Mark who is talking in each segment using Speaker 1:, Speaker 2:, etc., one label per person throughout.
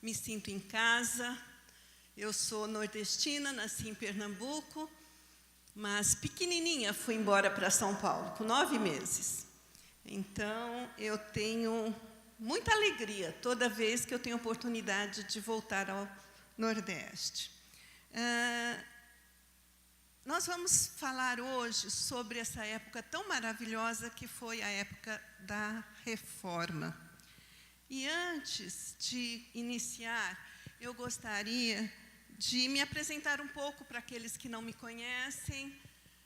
Speaker 1: me sinto em casa. Eu sou nordestina, nasci em Pernambuco, mas pequenininha fui embora para São Paulo, com 9 meses. Então, eu tenho muita alegria toda vez que eu tenho oportunidade de voltar ao Nordeste. Nós vamos falar hoje sobre essa época tão maravilhosa que foi a época da Reforma. E antes de iniciar, eu gostaria de me apresentar um pouco para aqueles que não me conhecem.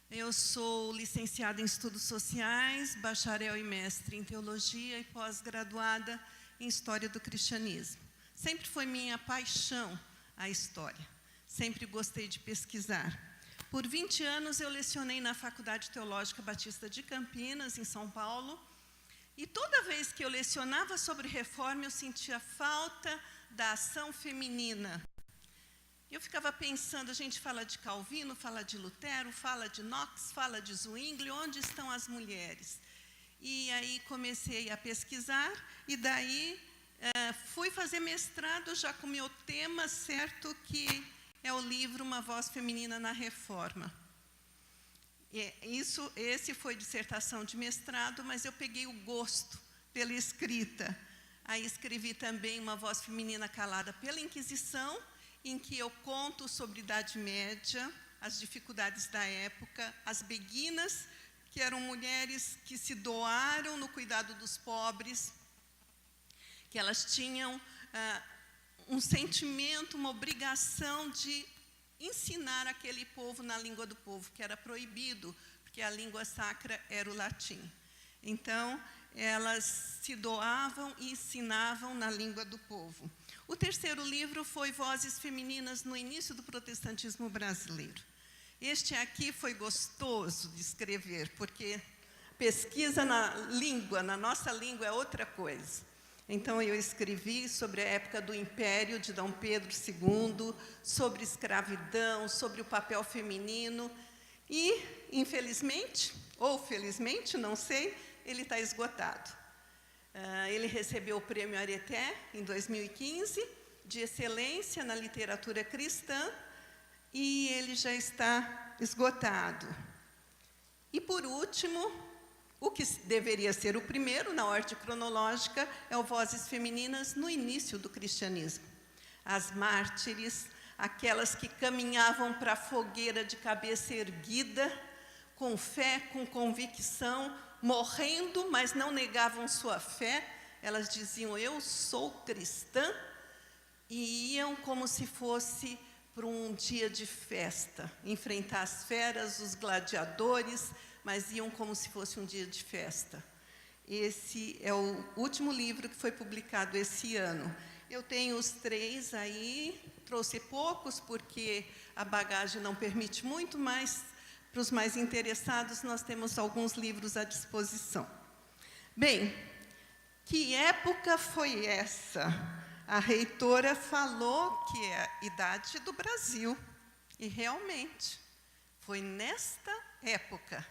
Speaker 1: Eu sou licenciada em Estudos Sociais, bacharel e mestre em Teologia e pós-graduada em História do Cristianismo. Sempre foi minha paixão a história. Sempre gostei de pesquisar. Por 20 anos eu lecionei na Faculdade Teológica Batista de Campinas, em São Paulo. E toda vez que eu lecionava sobre reforma, eu sentia falta da ação feminina. Eu ficava pensando, a gente fala de Calvino, fala de Lutero, fala de Knox, fala de Zwingli, onde estão as mulheres? E aí comecei a pesquisar, e daí fui fazer mestrado já com o meu tema certo, que é o livro Uma Voz Feminina na Reforma. Esse foi dissertação de mestrado, mas eu peguei o gosto pela escrita. Aí escrevi também Uma Voz Feminina Calada pela Inquisição, em que eu conto sobre Idade Média, as dificuldades da época, as beguinas, que eram mulheres que se doaram no cuidado dos pobres, que elas tinham um sentimento, uma obrigação de ensinar aquele povo na língua do povo, que era proibido, porque a língua sacra era o latim. Então, elas se doavam e ensinavam na língua do povo. O terceiro livro foi Vozes Femininas no Início do Protestantismo Brasileiro. Este aqui foi gostoso de escrever, porque pesquisa na língua, na nossa língua, é outra coisa. Então, eu escrevi sobre a época do Império de Dom Pedro II, sobre escravidão, sobre o papel feminino. E, infelizmente, ou felizmente, não sei, ele está esgotado. Ele recebeu o Prêmio Areté, em 2015, de excelência na literatura cristã, e ele já está esgotado. E, por último, o que deveria ser o primeiro, na ordem cronológica, é o Vozes Femininas no Início do Cristianismo. As mártires, aquelas que caminhavam para a fogueira de cabeça erguida, com fé, com convicção, morrendo, mas não negavam sua fé. Elas diziam, eu sou cristã, e iam como se fosse para um dia de festa, enfrentar as feras, os gladiadores, mas iam como se fosse um dia de festa. Esse é o último livro que foi publicado esse ano. Eu tenho os 3 aí, trouxe poucos, porque a bagagem não permite muito, mas para os mais interessados, nós temos alguns livros à disposição. Bem, que época foi essa? A reitora falou que é a idade do Brasil. E realmente, foi nesta época.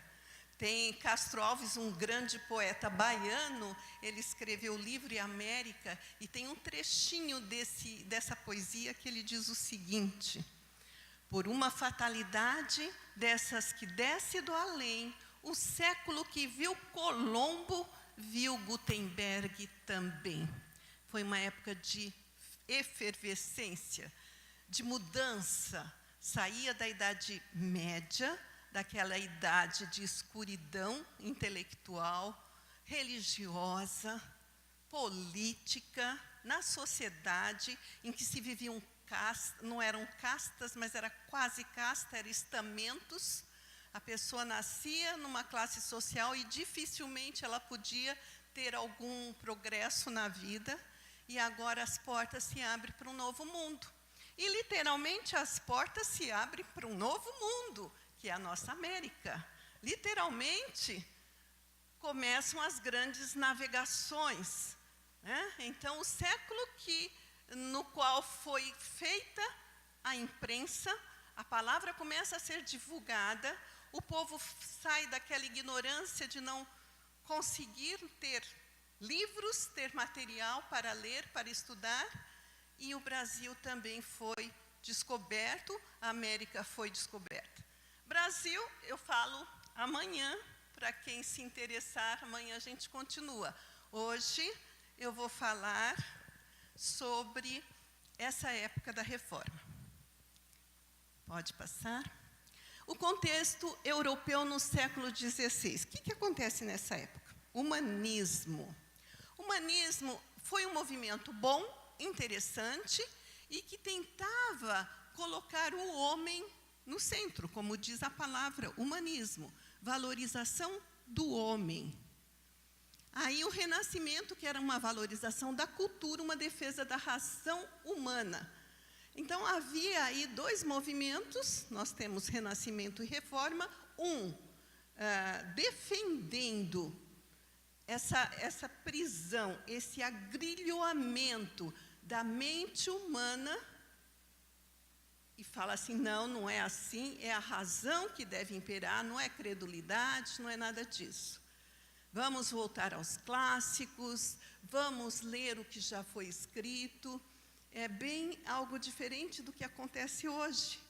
Speaker 1: Tem Castro Alves, um grande poeta baiano, ele escreveu o livro América, e tem um trechinho dessa poesia que ele diz o seguinte: por uma fatalidade dessas que desce do além, o século que viu Colombo, viu Gutenberg também. Foi uma época de efervescência, de mudança. Saía da Idade Média, daquela idade de escuridão intelectual, religiosa, política, na sociedade, em que se viviam não eram castas, mas era quase casta, eram estamentos. A pessoa nascia numa classe social e dificilmente ela podia ter algum progresso na vida. E agora as portas se abrem para um novo mundo. E literalmente as portas se abrem para um novo mundo, que é a nossa América. Literalmente começam as grandes navegações, né? Então, o século no qual foi feita a imprensa, a palavra começa a ser divulgada, o povo sai daquela ignorância de não conseguir ter livros, ter material para ler, para estudar, e o Brasil também foi descoberto, a América foi descoberta. Brasil, eu falo amanhã, para quem se interessar, amanhã a gente continua. Hoje eu vou falar sobre essa época da Reforma. Pode passar? O contexto europeu no século XVI. O que acontece nessa época? Humanismo. Humanismo foi um movimento bom, interessante, e que tentava colocar o homem no centro, como diz a palavra, humanismo, valorização do homem. Aí o Renascimento, que era uma valorização da cultura, uma defesa da razão humana. Então, havia aí dois movimentos, nós temos Renascimento e Reforma, defendendo essa prisão, esse agrilhoamento da mente humana, e fala assim, não é assim, é a razão que deve imperar, não é credulidade, não é nada disso. Vamos voltar aos clássicos, vamos ler o que já foi escrito. É bem algo diferente do que acontece hoje,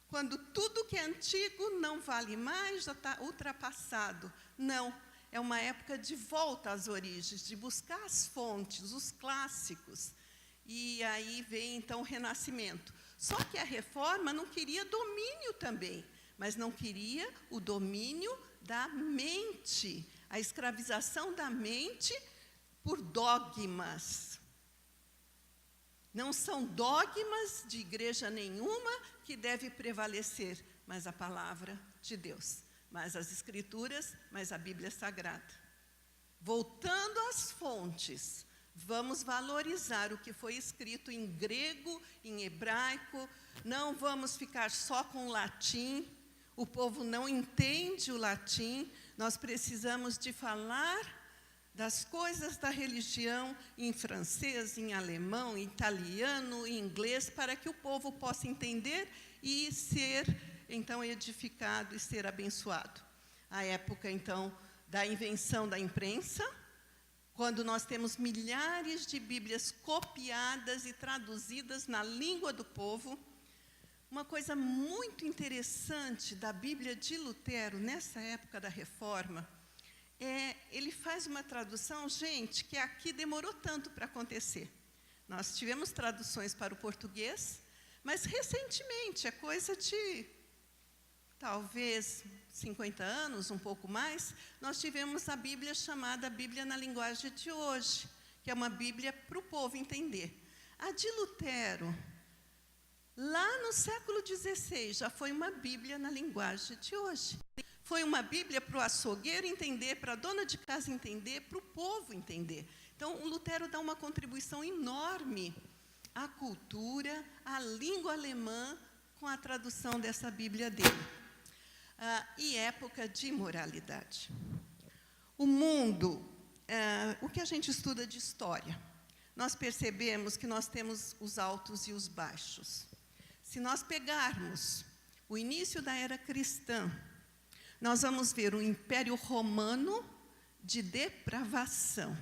Speaker 1: quando tudo que é antigo não vale mais, já está ultrapassado. Não, é uma época de volta às origens, de buscar as fontes, os clássicos. E aí vem então o Renascimento. Só que a Reforma não queria domínio também, mas não queria o domínio da mente, a escravização da mente por dogmas. Não são dogmas de igreja nenhuma que deve prevalecer, mas a palavra de Deus, mas as Escrituras, mas a Bíblia Sagrada. Voltando às fontes, vamos valorizar o que foi escrito em grego, em hebraico, não vamos ficar só com o latim, o povo não entende o latim, nós precisamos de falar das coisas da religião em francês, em alemão, em italiano, em inglês, para que o povo possa entender e ser, então, edificado e ser abençoado. A época, então, da invenção da imprensa, quando nós temos milhares de Bíblias copiadas e traduzidas na língua do povo. Uma coisa muito interessante da Bíblia de Lutero, nessa época da Reforma, ele faz uma tradução, gente, que aqui demorou tanto para acontecer. Nós tivemos traduções para o português, mas recentemente, é coisa de talvez 50 anos, um pouco mais, nós tivemos a Bíblia chamada Bíblia na linguagem de hoje, que é uma Bíblia para o povo entender. A de Lutero, lá no século XVI, já foi uma Bíblia na linguagem de hoje. Foi uma Bíblia para o açougueiro entender, para a dona de casa entender, para o povo entender. Então, o Lutero dá uma contribuição enorme à cultura, à língua alemã, com a tradução dessa Bíblia dele. E época de imoralidade. O mundo, o que a gente estuda de história, nós percebemos que nós temos os altos e os baixos. Se nós pegarmos o início da era cristã, nós vamos ver o Império Romano de depravação,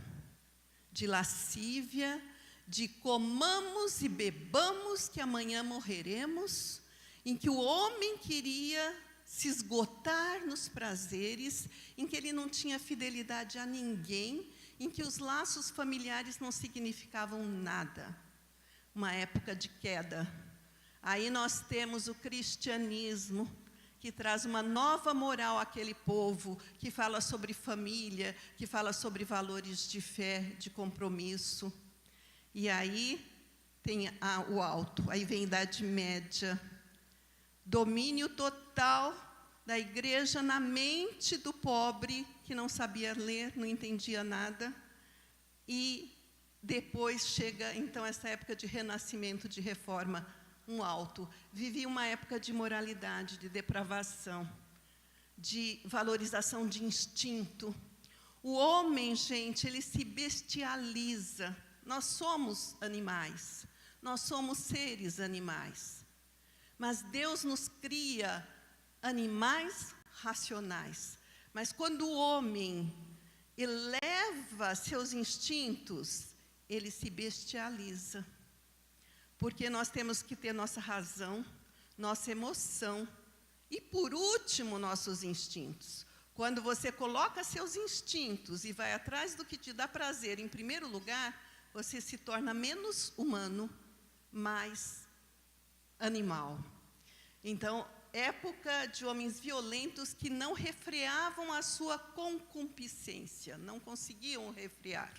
Speaker 1: de lascívia, de comamos e bebamos que amanhã morreremos, em que o homem queria se esgotar nos prazeres, em que ele não tinha fidelidade a ninguém, em que os laços familiares não significavam nada. Uma época de queda. Aí nós temos o cristianismo, que traz uma nova moral àquele povo, que fala sobre família, que fala sobre valores de fé, de compromisso. E aí tem o alto, aí vem a Idade Média, domínio total da igreja na mente do pobre, que não sabia ler, não entendia nada. E depois chega, então, essa época de renascimento, de reforma, um alto. Vivia uma época de moralidade, de depravação, de valorização de instinto. O homem, gente, ele se bestializa. Nós somos animais, nós somos seres animais. Mas Deus nos cria animais racionais. Mas quando o homem eleva seus instintos, ele se bestializa. porque nós temos que ter nossa razão, nossa emoção e, por último, nossos instintos. Quando você coloca seus instintos e vai atrás do que te dá prazer em primeiro lugar, você se torna menos humano, mais animal. Então, época de homens violentos que não refreavam a sua concupiscência, não conseguiam refrear.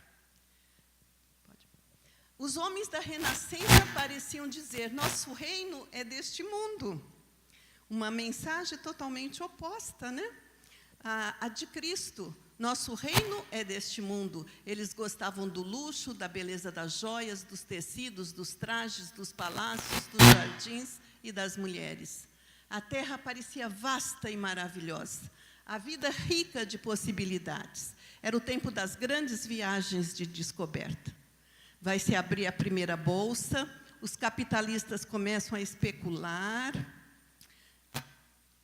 Speaker 1: Os homens da Renascença pareciam dizer: nosso reino é deste mundo. Uma mensagem totalmente oposta, né? A de Cristo. Nosso reino é deste mundo. Eles gostavam do luxo, da beleza das joias, dos tecidos, dos trajes, dos palácios, dos jardins e das mulheres. A terra parecia vasta e maravilhosa. A vida rica de possibilidades. Era o tempo das grandes viagens de descoberta. Vai se abrir a primeira bolsa, os capitalistas começam a especular,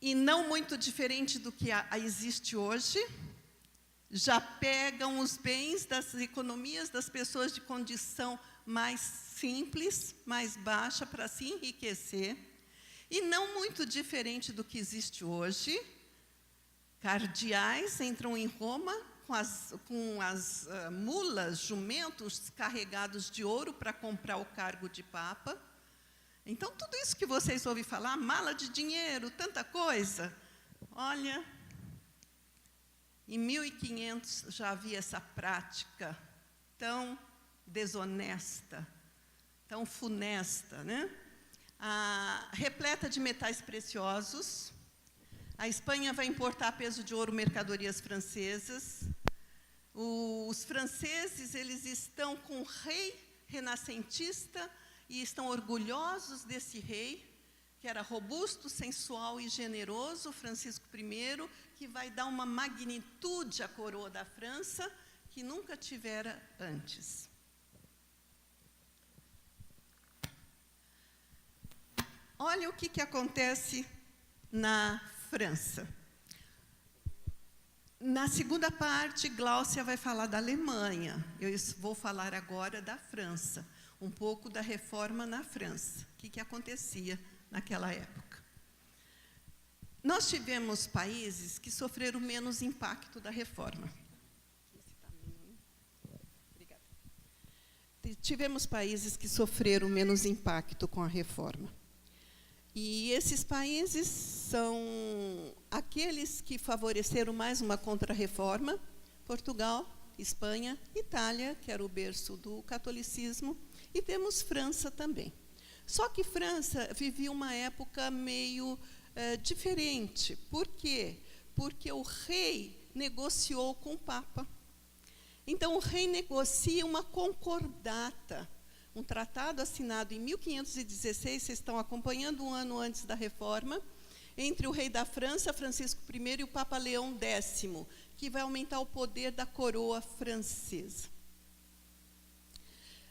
Speaker 1: e não muito diferente do que existe hoje, já pegam os bens das economias das pessoas de condição mais simples, mais baixa, para se enriquecer, e não muito diferente do que existe hoje, cardeais entram em Roma com as mulas, jumentos carregados de ouro para comprar o cargo de Papa. Então, tudo isso que vocês ouvem falar, mala de dinheiro, tanta coisa, olha, em 1500 já havia essa prática tão desonesta, tão funesta, né? Repleta de metais preciosos. A Espanha vai importar peso de ouro mercadorias francesas. Os franceses, eles estão com o rei renascentista e estão orgulhosos desse rei, que era robusto, sensual e generoso, Francisco I, que vai dar uma magnitude à coroa da França que nunca tivera antes. Olha o que acontece na França. Na segunda parte, Gláucia vai falar da Alemanha. Eu vou falar agora da França, um pouco da reforma na França. O que acontecia naquela época? Nós tivemos países que sofreram menos impacto da reforma. Tivemos países que sofreram menos impacto com a reforma. E esses países são aqueles que favoreceram mais uma contra-reforma: Portugal, Espanha, Itália, que era o berço do catolicismo, e temos França também. Só que França vivia uma época meio diferente. Por quê? Porque o rei negociou com o Papa. Então, o rei negocia uma concordata, um tratado assinado em 1516, vocês estão acompanhando, um ano antes da reforma, entre o rei da França, Francisco I, e o Papa Leão X, que vai aumentar o poder da coroa francesa.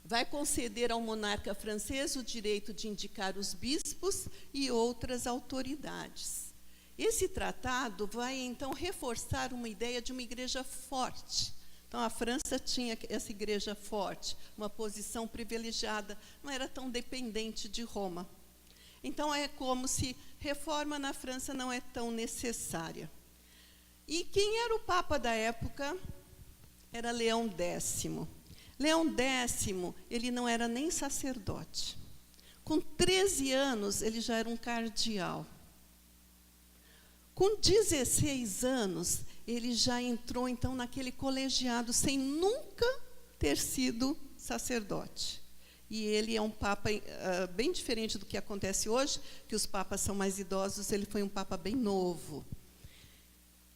Speaker 1: Vai conceder ao monarca francês o direito de indicar os bispos e outras autoridades. Esse tratado vai, então, reforçar uma ideia de uma igreja forte. Então, a França tinha essa igreja forte, uma posição privilegiada, não era tão dependente de Roma. Então, é como se reforma na França não é tão necessária. E quem era o Papa da época? Era Leão X. Leão X, ele não era nem sacerdote. Com 13 anos, ele já era um cardeal. Com 16 anos, ele já entrou, então, naquele colegiado, sem nunca ter sido sacerdote. E ele é um papa bem diferente do que acontece hoje, que os papas são mais idosos, ele foi um papa bem novo.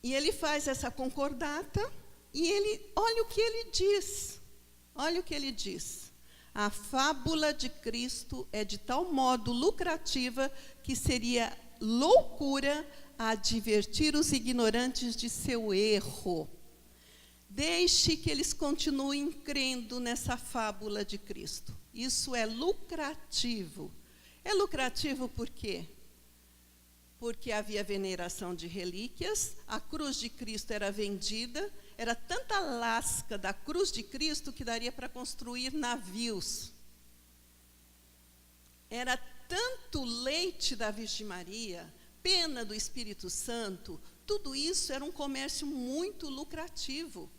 Speaker 1: E ele faz essa concordata, e olha o que ele diz. Olha o que ele diz. A fábula de Cristo é de tal modo lucrativa que seria loucura advertir os ignorantes de seu erro. Deixe que eles continuem crendo nessa fábula de Cristo. Isso é lucrativo. É lucrativo por quê? Porque havia veneração de relíquias, a cruz de Cristo era vendida, era tanta lasca da cruz de Cristo que daria para construir navios. Era tanto leite da Virgem Maria, pena do Espírito Santo, tudo isso era um comércio muito lucrativo.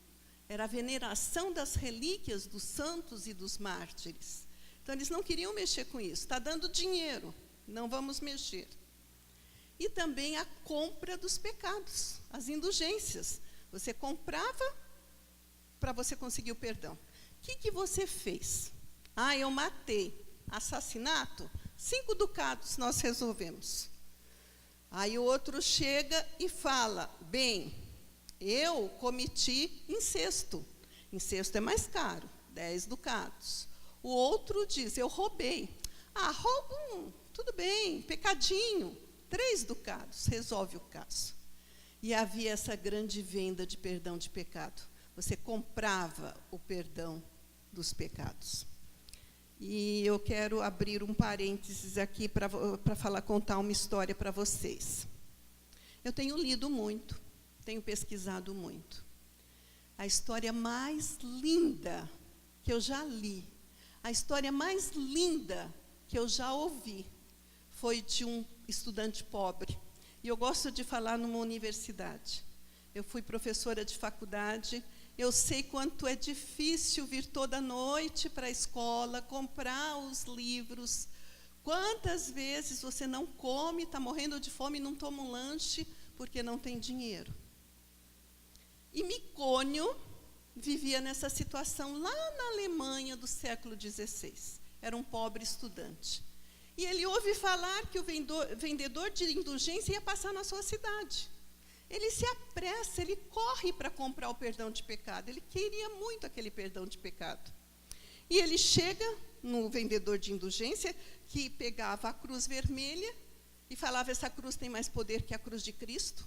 Speaker 1: Era a veneração das relíquias dos santos e dos mártires. Então, eles não queriam mexer com isso. Está dando dinheiro, não vamos mexer. E também a compra dos pecados, as indulgências. Você comprava para você conseguir o perdão. O que você fez? Eu matei. Assassinato? 5 ducados nós resolvemos. Aí o outro chega e fala, bem, eu cometi incesto. Incesto é mais caro, 10 ducados. O outro diz, eu roubei. Roubo, tudo bem, pecadinho, 3 ducados, resolve o caso. E havia essa grande venda de perdão de pecado. Você comprava o perdão dos pecados. E eu quero abrir um parênteses aqui para contar uma história para vocês. Eu tenho lido muito, tenho pesquisado muito. A história mais linda que eu já li, a história mais linda que eu já ouvi, foi de um estudante pobre. E eu gosto de falar numa universidade. Eu fui professora de faculdade. Eu sei quanto é difícil vir toda noite para a escola, comprar os livros. Quantas vezes você não come, está morrendo de fome e não toma um lanche porque não tem dinheiro. E Micônio vivia nessa situação lá na Alemanha do século XVI. Era um pobre estudante. E ele ouve falar que o vendedor de indulgência ia passar na sua cidade. Ele se apressa, ele corre para comprar o perdão de pecado. Ele queria muito aquele perdão de pecado. E ele chega no vendedor de indulgência, que pegava a cruz vermelha e falava, essa cruz tem mais poder que a cruz de Cristo.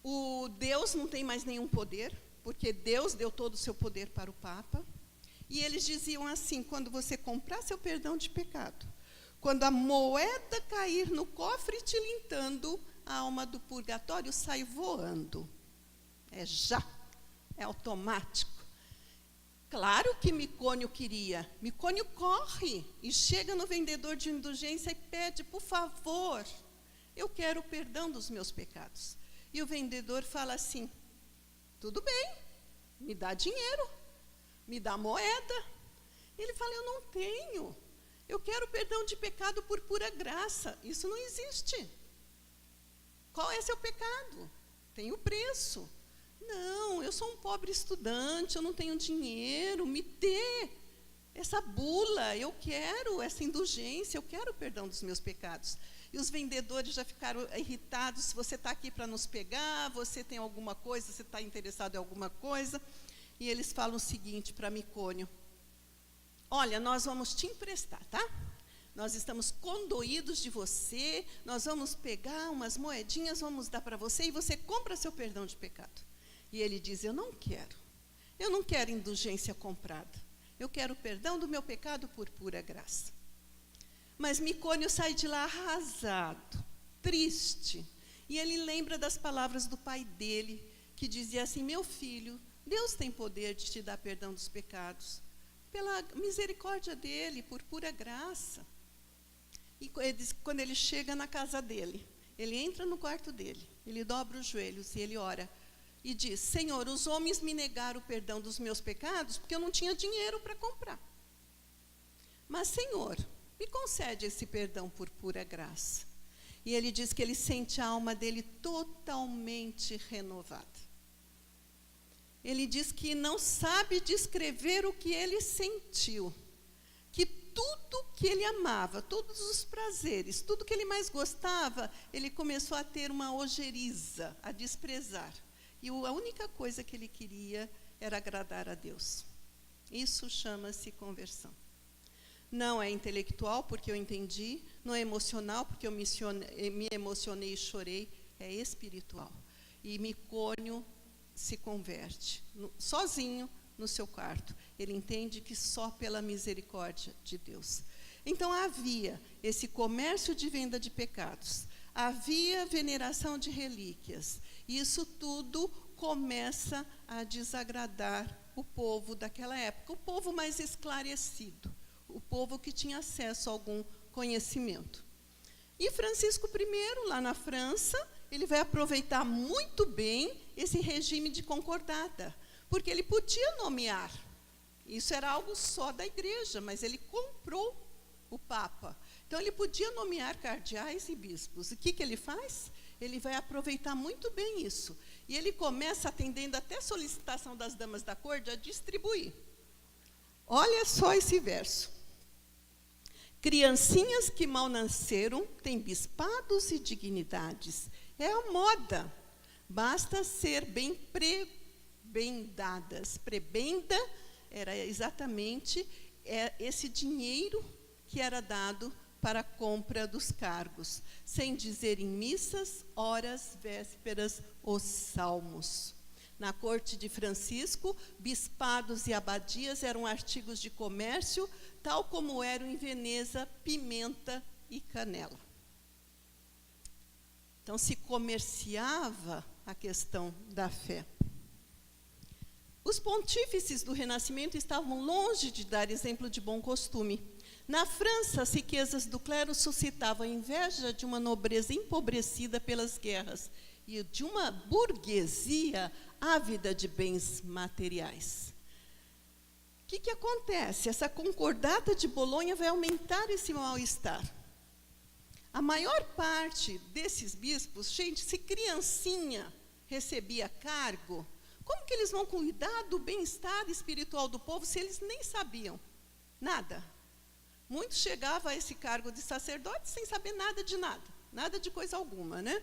Speaker 1: O Deus não tem mais nenhum poder, porque Deus deu todo o seu poder para o Papa. E eles diziam assim, quando você comprar seu perdão de pecado, quando a moeda cair no cofre tilintando, a alma do purgatório sai voando. É já, é automático. Claro que Micônio queria. Micônio corre e chega no vendedor de indulgência e pede, por favor, eu quero o perdão dos meus pecados. E o vendedor fala assim, tudo bem, me dá dinheiro, me dá moeda. Ele fala, eu não tenho. Eu quero perdão de pecado por pura graça. Isso não existe. Qual é seu pecado? Tem o preço. Não, eu sou um pobre estudante, eu não tenho dinheiro, me dê essa bula, eu quero essa indulgência, eu quero o perdão dos meus pecados. E os vendedores já ficaram irritados, você está aqui para nos pegar, você tem alguma coisa, você está interessado em alguma coisa. E eles falam o seguinte para Micônio, olha, nós vamos te emprestar, tá? Nós estamos condoídos de você, nós vamos pegar umas moedinhas, vamos dar para você e você compra seu perdão de pecado. E ele diz, eu não quero indulgência comprada, eu quero o perdão do meu pecado por pura graça. Mas Micônio sai de lá arrasado, triste, e ele lembra das palavras do pai dele, que dizia assim, meu filho, Deus tem poder de te dar perdão dos pecados, pela misericórdia dele, por pura graça. E quando ele chega na casa dele, ele entra no quarto dele, ele dobra os joelhos e ele ora e diz, Senhor, os homens me negaram o perdão dos meus pecados porque eu não tinha dinheiro para comprar. Mas, Senhor, me concede esse perdão por pura graça. E ele diz que ele sente a alma dele totalmente renovada. Ele diz que não sabe descrever o que ele sentiu, que tudo que ele amava, todos os prazeres, tudo que ele mais gostava, ele começou a ter uma ojeriza, a desprezar. E a única coisa que ele queria era agradar a Deus. Isso chama-se conversão. Não é intelectual, porque eu entendi, não é emocional, porque eu me emocionei e chorei, é espiritual. E Micônio se converte, sozinho no seu quarto. Ele entende que só pela misericórdia de Deus. Então havia esse comércio de venda de pecados, havia veneração de relíquias. E isso tudo começa a desagradar o povo daquela época, o povo mais esclarecido, o povo que tinha acesso a algum conhecimento. E Francisco I, lá na França, ele vai aproveitar muito bem esse regime de concordata, porque ele podia nomear. Isso era algo só da igreja, mas ele comprou o Papa. Então, ele podia nomear cardeais e bispos. E o que ele faz? Ele vai aproveitar muito bem isso. E ele começa, atendendo até a solicitação das damas da corte, a distribuir. Olha só esse verso. Criancinhas que mal nasceram têm bispados e dignidades. É a moda. Basta ser bem prebendadas. Prebenda era exatamente esse dinheiro que era dado para a compra dos cargos, sem dizer em missas, horas, vésperas ou salmos. Na corte de Francisco, bispados e abadias eram artigos de comércio, tal como eram em Veneza pimenta e canela. Então, se comerciava a questão da fé. Os pontífices do Renascimento estavam longe de dar exemplo de bom costume. Na França, as riquezas do clero suscitavam a inveja de uma nobreza empobrecida pelas guerras e de uma burguesia ávida de bens materiais. O que acontece? Essa concordata de Bolonha vai aumentar esse mal-estar. A maior parte desses bispos, gente, se criancinha recebia cargo, como que eles vão cuidar do bem-estar espiritual do povo se eles nem sabiam nada? Muitos chegavam a esse cargo de sacerdote sem saber nada de coisa alguma, né?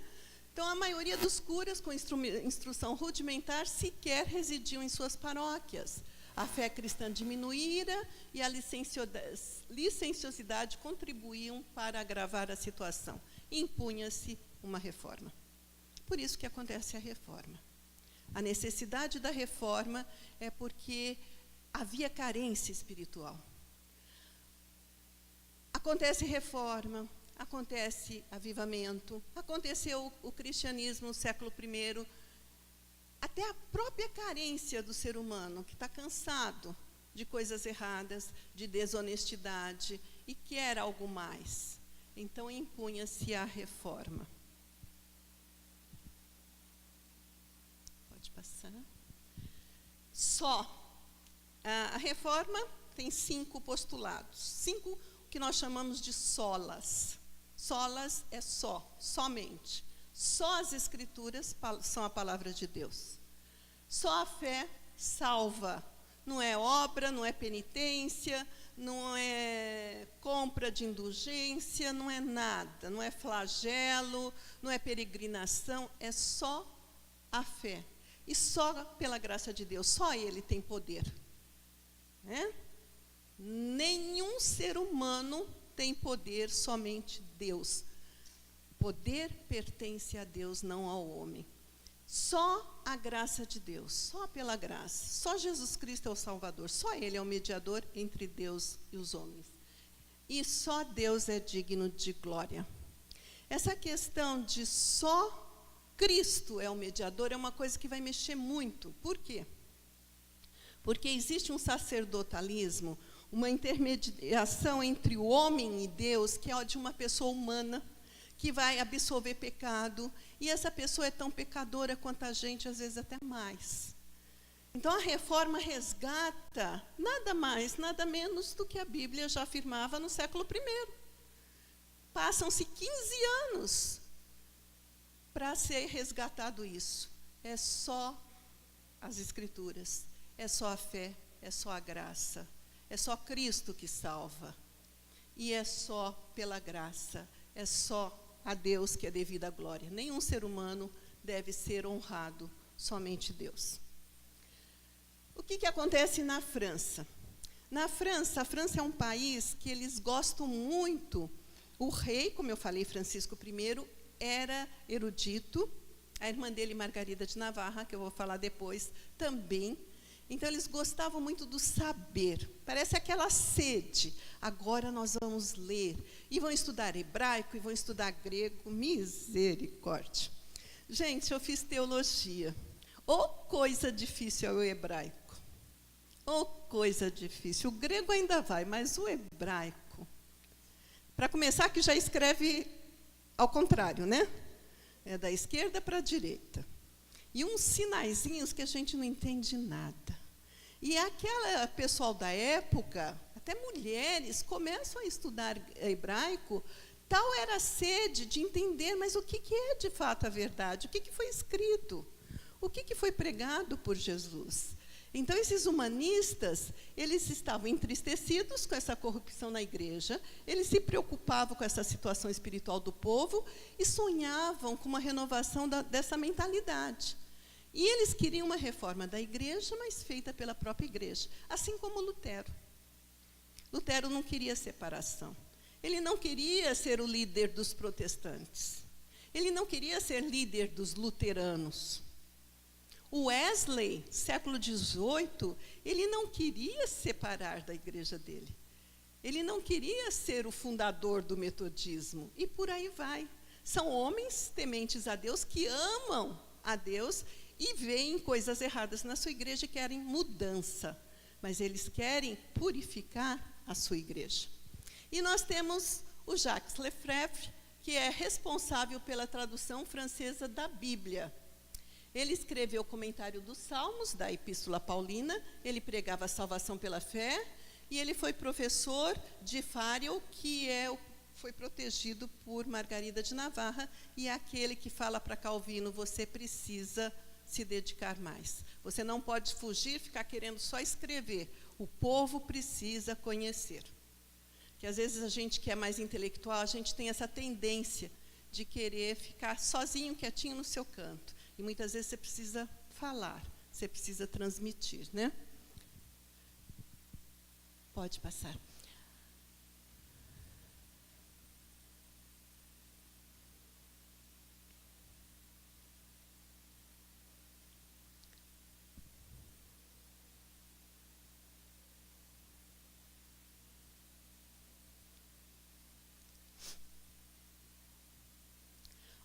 Speaker 1: Então, a maioria dos curas com instrução rudimentar sequer residiam em suas paróquias. A fé cristã diminuíra e a licenciosidade contribuíam para agravar a situação. Impunha-se uma reforma. Por isso que acontece a reforma. A necessidade da reforma é porque havia carência espiritual. Acontece reforma, acontece avivamento, aconteceu o cristianismo no século I, até a própria carência do ser humano, que está cansado de coisas erradas, de desonestidade, e quer algo mais. Então, impunha-se a reforma. Pode passar. A reforma tem 5 postulados, 5 que nós chamamos de solas. Solas é somente. Só as Escrituras são a palavra de Deus. Só a fé salva. Não é obra, não é penitência, não é compra de indulgência, não é nada. Não é flagelo, não é peregrinação, é só a fé. E só pela graça de Deus, só Ele tem poder. Né? Nenhum ser humano tem poder, somente Deus. Poder pertence a Deus, não ao homem. Só a graça de Deus, só pela graça. Só Jesus Cristo é o Salvador, só Ele é o mediador entre Deus e os homens. E só Deus é digno de glória. Essa questão de só Cristo é o mediador é uma coisa que vai mexer muito. Por quê? Porque existe um sacerdotalismo, uma intermediação entre o homem e Deus, que é de uma pessoa humana, que vai absolver pecado, e essa pessoa é tão pecadora quanto a gente, às vezes até mais. Então, a reforma resgata nada mais, nada menos do que a Bíblia já afirmava no século I. Passam-se 15 anos para ser resgatado isso. É só as Escrituras, é só a fé, é só a graça. É só Cristo que salva. E é só pela graça. É só a Deus que é devida a glória. Nenhum ser humano deve ser honrado, somente Deus. O que acontece na França? Na França, a França é um país que eles gostam muito. O rei, como eu falei, Francisco I, era erudito. A irmã dele, Margarida de Navarra, que eu vou falar depois, também. Então, eles gostavam muito do saber. Parece aquela sede. Agora nós vamos ler. E vão estudar hebraico, e vão estudar grego. Misericórdia. Gente, eu fiz teologia. Ô coisa difícil é o hebraico. Ô coisa difícil. O grego ainda vai, mas o hebraico. Para começar, que já escreve ao contrário, né? É da esquerda para a direita. E uns sinaizinhos que a gente não entende nada. E aquela pessoal da época, até mulheres, começam a estudar hebraico. Tal era a sede de entender, mas o que é de fato a verdade? O que foi escrito? O que foi pregado por Jesus? Então, esses humanistas, eles estavam entristecidos com essa corrupção na igreja, eles se preocupavam com essa situação espiritual do povo e sonhavam com uma renovação dessa mentalidade. E eles queriam uma reforma da igreja, mas feita pela própria igreja, assim como Lutero. Lutero não queria separação. Ele não queria ser o líder dos protestantes. Ele não queria ser líder dos luteranos. O Wesley, século XVIII, ele não queria se separar da igreja dele. Ele não queria ser o fundador do metodismo. E por aí vai. São homens tementes a Deus, que amam a Deus e veem coisas erradas na sua igreja e querem mudança. Mas eles querem purificar a sua igreja. E nós temos o Jacques Lefebvre, que é responsável pela tradução francesa da Bíblia. Ele escreveu o comentário dos Salmos, da Epístola Paulina, ele pregava a salvação pela fé, e ele foi professor de Farel, que foi protegido por Margarida de Navarra, e é aquele que fala para Calvino, você precisa se dedicar mais. Você não pode fugir, ficar querendo só escrever. O povo precisa conhecer. Que às vezes a gente que é mais intelectual, a gente tem essa tendência de querer ficar sozinho, quietinho no seu canto. E muitas vezes você precisa falar, você precisa transmitir, né? Pode passar.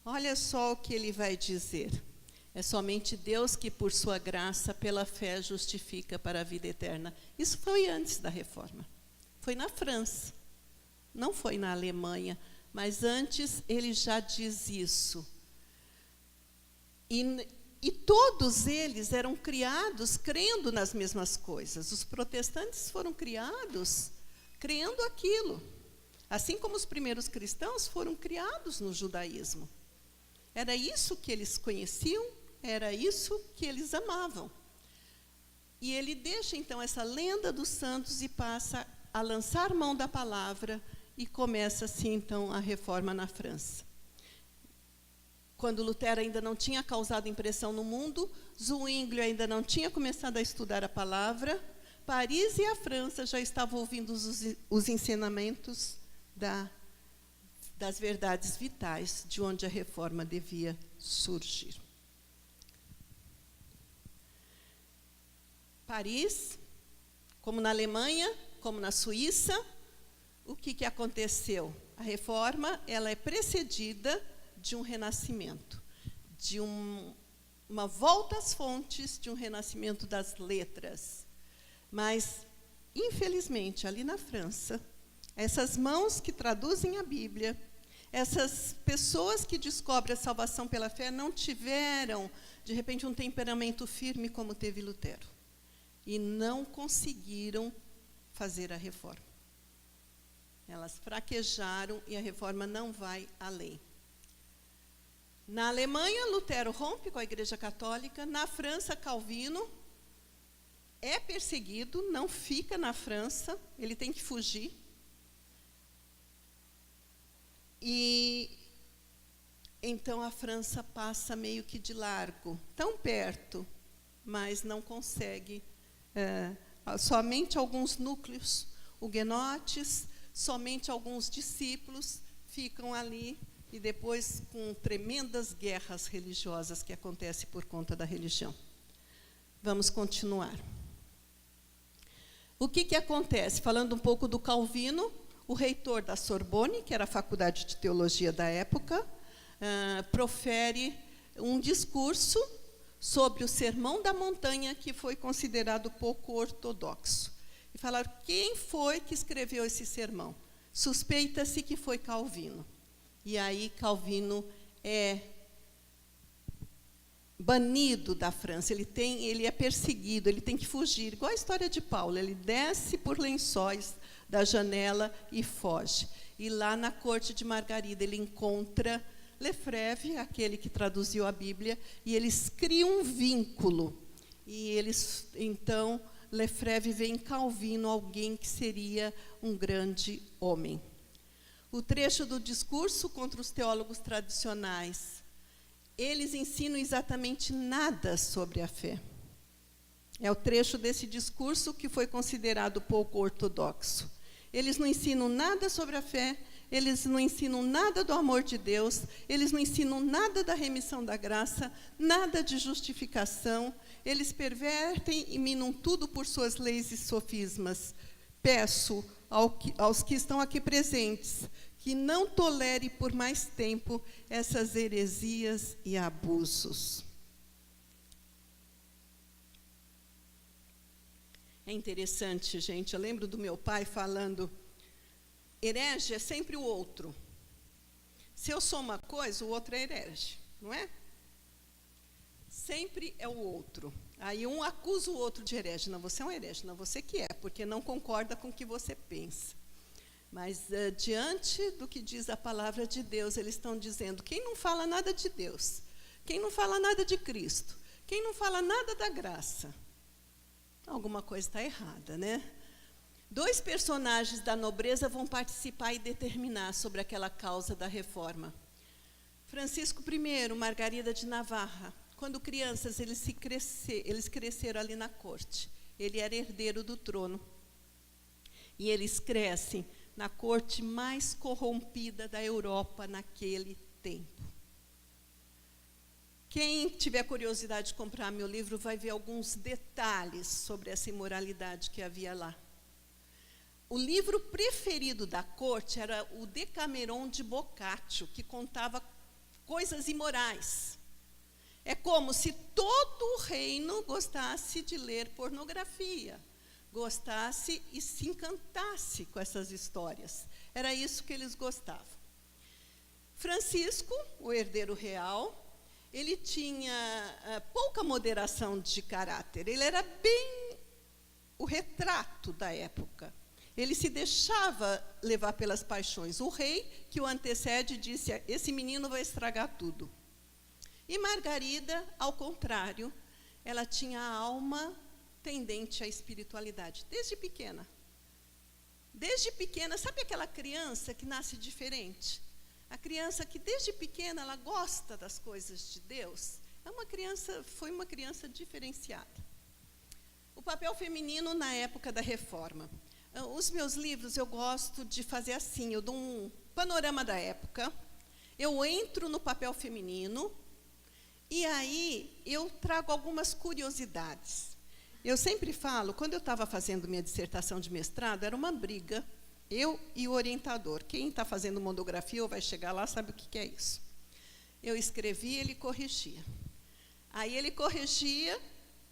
Speaker 1: Olha só o que ele vai dizer. É somente Deus que, por sua graça, pela fé, justifica para a vida eterna. Isso foi antes da reforma. Foi na França. Não foi na Alemanha. Mas antes ele já diz isso. E todos eles eram criados crendo nas mesmas coisas. Os protestantes foram criados crendo aquilo. Assim como os primeiros cristãos foram criados no judaísmo. Era isso que eles conheciam, era isso que eles amavam. E ele deixa, então, essa lenda dos santos e passa a lançar mão da palavra e começa, assim, então, a reforma na França. Quando Lutero ainda não tinha causado impressão no mundo, Zwinglio ainda não tinha começado a estudar a palavra, Paris e a França já estavam ouvindo os ensinamentos das verdades vitais, de onde a reforma devia surgir. Paris, como na Alemanha, como na Suíça, o que aconteceu? A reforma ela é precedida de um renascimento, de uma volta às fontes, de um renascimento das letras. Mas, infelizmente, ali na França, essas mãos que traduzem a Bíblia, essas pessoas que descobrem a salvação pela fé, não tiveram, de repente, um temperamento firme como teve Lutero. E não conseguiram fazer a reforma. Elas fraquejaram e a reforma não vai além. Na Alemanha, Lutero rompe com a Igreja Católica. Na França, Calvino é perseguido, não fica na França, ele tem que fugir. E então a França passa meio que de largo, tão perto, mas não consegue. Somente alguns núcleos huguenotes, somente alguns discípulos ficam ali, e depois com tremendas guerras religiosas que acontecem por conta da religião. Vamos continuar. O que acontece? Falando um pouco do Calvino, o reitor da Sorbonne, que era a faculdade de teologia da época, profere um discurso sobre o Sermão da Montanha, que foi considerado pouco ortodoxo. E falaram, quem foi que escreveu esse sermão? Suspeita-se que foi Calvino. E aí Calvino é banido da França, ele é perseguido, ele tem que fugir, igual a história de Paulo, ele desce por lençóis da janela e foge. E lá na corte de Margarida ele encontra Lefebvre, aquele que traduziu a Bíblia, e eles criam um vínculo. E eles, então, Lefebvre vê em Calvino alguém que seria um grande homem. O trecho do discurso contra os teólogos tradicionais, eles ensinam exatamente nada sobre a fé. É o trecho desse discurso que foi considerado pouco ortodoxo. Eles não ensinam nada sobre a fé, eles não ensinam nada do amor de Deus, eles não ensinam nada da remissão da graça, nada de justificação, eles pervertem e minam tudo por suas leis e sofismas. Peço aos que estão aqui presentes que não tolere por mais tempo essas heresias e abusos. É interessante, gente, eu lembro do meu pai falando, herege é sempre o outro. Se eu sou uma coisa, o outro é herege, não é? Sempre é o outro. Aí um acusa o outro de herege. Não, você é um herege, não, você que é, porque não concorda com o que você pensa. Mas, diante do que diz a palavra de Deus, eles estão dizendo, quem não fala nada de Deus, quem não fala nada de Cristo, quem não fala nada da graça, alguma coisa está errada, né? 2 personagens da nobreza vão participar e determinar sobre aquela causa da reforma. Francisco I, Margarida de Navarra. Quando crianças, eles cresceram ali na corte. Ele era herdeiro do trono. E eles crescem na corte mais corrompida da Europa naquele tempo. Quem tiver curiosidade de comprar meu livro vai ver alguns detalhes sobre essa imoralidade que havia lá. O livro preferido da corte era o Decameron de Boccaccio, que contava coisas imorais. É como se todo o reino gostasse de ler pornografia, gostasse e se encantasse com essas histórias. Era isso que eles gostavam. Francisco, o herdeiro real, ele tinha pouca moderação de caráter. Ele era bem o retrato da época. Ele se deixava levar pelas paixões. O rei, que o antecede, disse, esse menino vai estragar tudo. E Margarida, ao contrário, ela tinha a alma tendente à espiritualidade, desde pequena. Desde pequena, sabe aquela criança que nasce diferente? A criança que desde pequena ela gosta das coisas de Deus, foi uma criança diferenciada. O papel feminino na época da reforma. Os meus livros eu gosto de fazer assim, eu dou um panorama da época, eu entro no papel feminino, e aí eu trago algumas curiosidades. Eu sempre falo, quando eu estava fazendo minha dissertação de mestrado, era uma briga, eu e o orientador. Quem está fazendo monografia ou vai chegar lá sabe o que é isso. Eu escrevia, ele corrigia. Aí ele corrigia,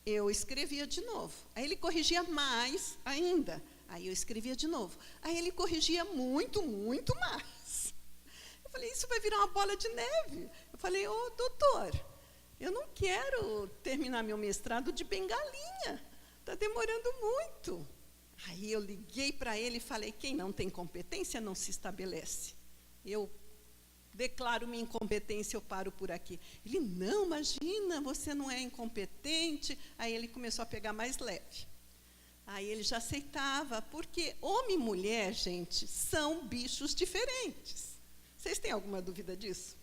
Speaker 1: eu escrevia de novo. Aí ele corrigia mais ainda. Aí eu escrevia de novo. Aí ele corrigia muito, muito mais. Eu falei, isso vai virar uma bola de neve. Eu falei, doutor, eu não quero terminar meu mestrado de bengalinha. Está demorando muito. Aí eu liguei para ele e falei, quem não tem competência não se estabelece. Eu declaro minha incompetência, eu paro por aqui. Ele, não, imagina, você não é incompetente. Aí ele começou a pegar mais leve. Aí ele já aceitava, porque homem e mulher, gente, são bichos diferentes. Vocês têm alguma dúvida disso?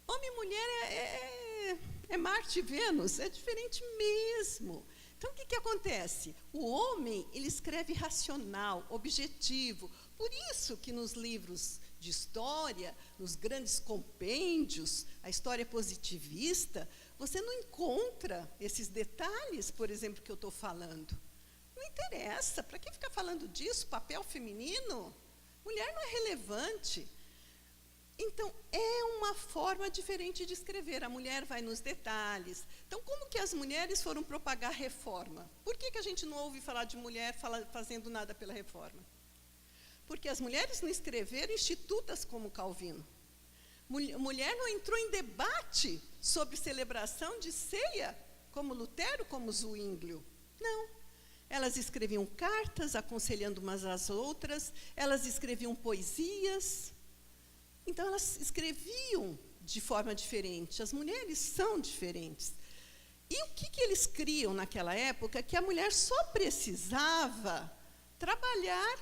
Speaker 1: Homem e mulher é Marte e Vênus, é diferente mesmo. Então, o que acontece? O homem, ele escreve racional, objetivo. Por isso que nos livros de história, nos grandes compêndios, a história positivista, você não encontra esses detalhes, por exemplo, que eu estou falando. Não interessa, para que ficar falando disso? Papel feminino? Mulher não é relevante. Então, é uma forma diferente de escrever. A mulher vai nos detalhes. Então, como que as mulheres foram propagar reforma? Por que a gente não ouve falar de mulher fazendo nada pela reforma? porque as mulheres não escreveram institutas como Calvino. Mulher não entrou em debate sobre celebração de ceia, como Lutero, como Zwinglio. Não. Elas escreviam cartas, aconselhando umas às outras, elas escreviam poesias. Então, elas escreviam de forma diferente. As mulheres são diferentes. E o que eles criam naquela época? Que a mulher só precisava trabalhar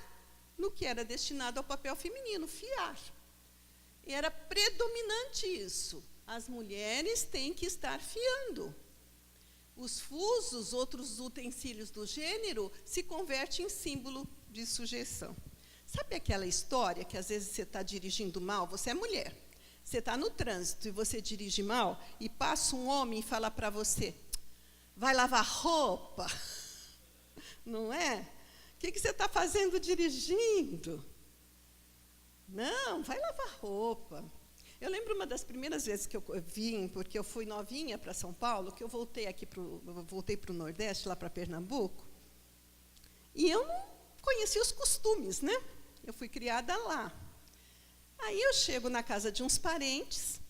Speaker 1: no que era destinado ao papel feminino, fiar. E era predominante isso. As mulheres têm que estar fiando. Os fusos, outros utensílios do gênero, se convertem em símbolo de sujeição. Sabe aquela história que às vezes você está dirigindo mal? Você é mulher. Você está no trânsito e você dirige mal, e passa um homem e fala para você, vai lavar roupa. Não é? O que você está fazendo dirigindo? Não, vai lavar roupa. Eu lembro uma das primeiras vezes que eu vim, porque eu fui novinha para São Paulo, que eu voltei para o Nordeste, lá para Pernambuco, e eu não conhecia os costumes, né? Eu fui criada lá. Aí eu chego na casa de uns parentes,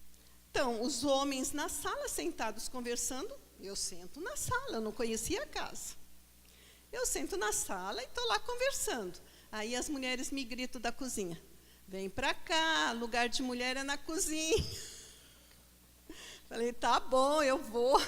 Speaker 1: estão os homens na sala, sentados conversando, eu sento na sala, eu não conhecia a casa. Eu sento na sala e estou lá conversando. Aí as mulheres me gritam da cozinha, vem para cá, lugar de mulher é na cozinha. Falei, tá bom, eu vou.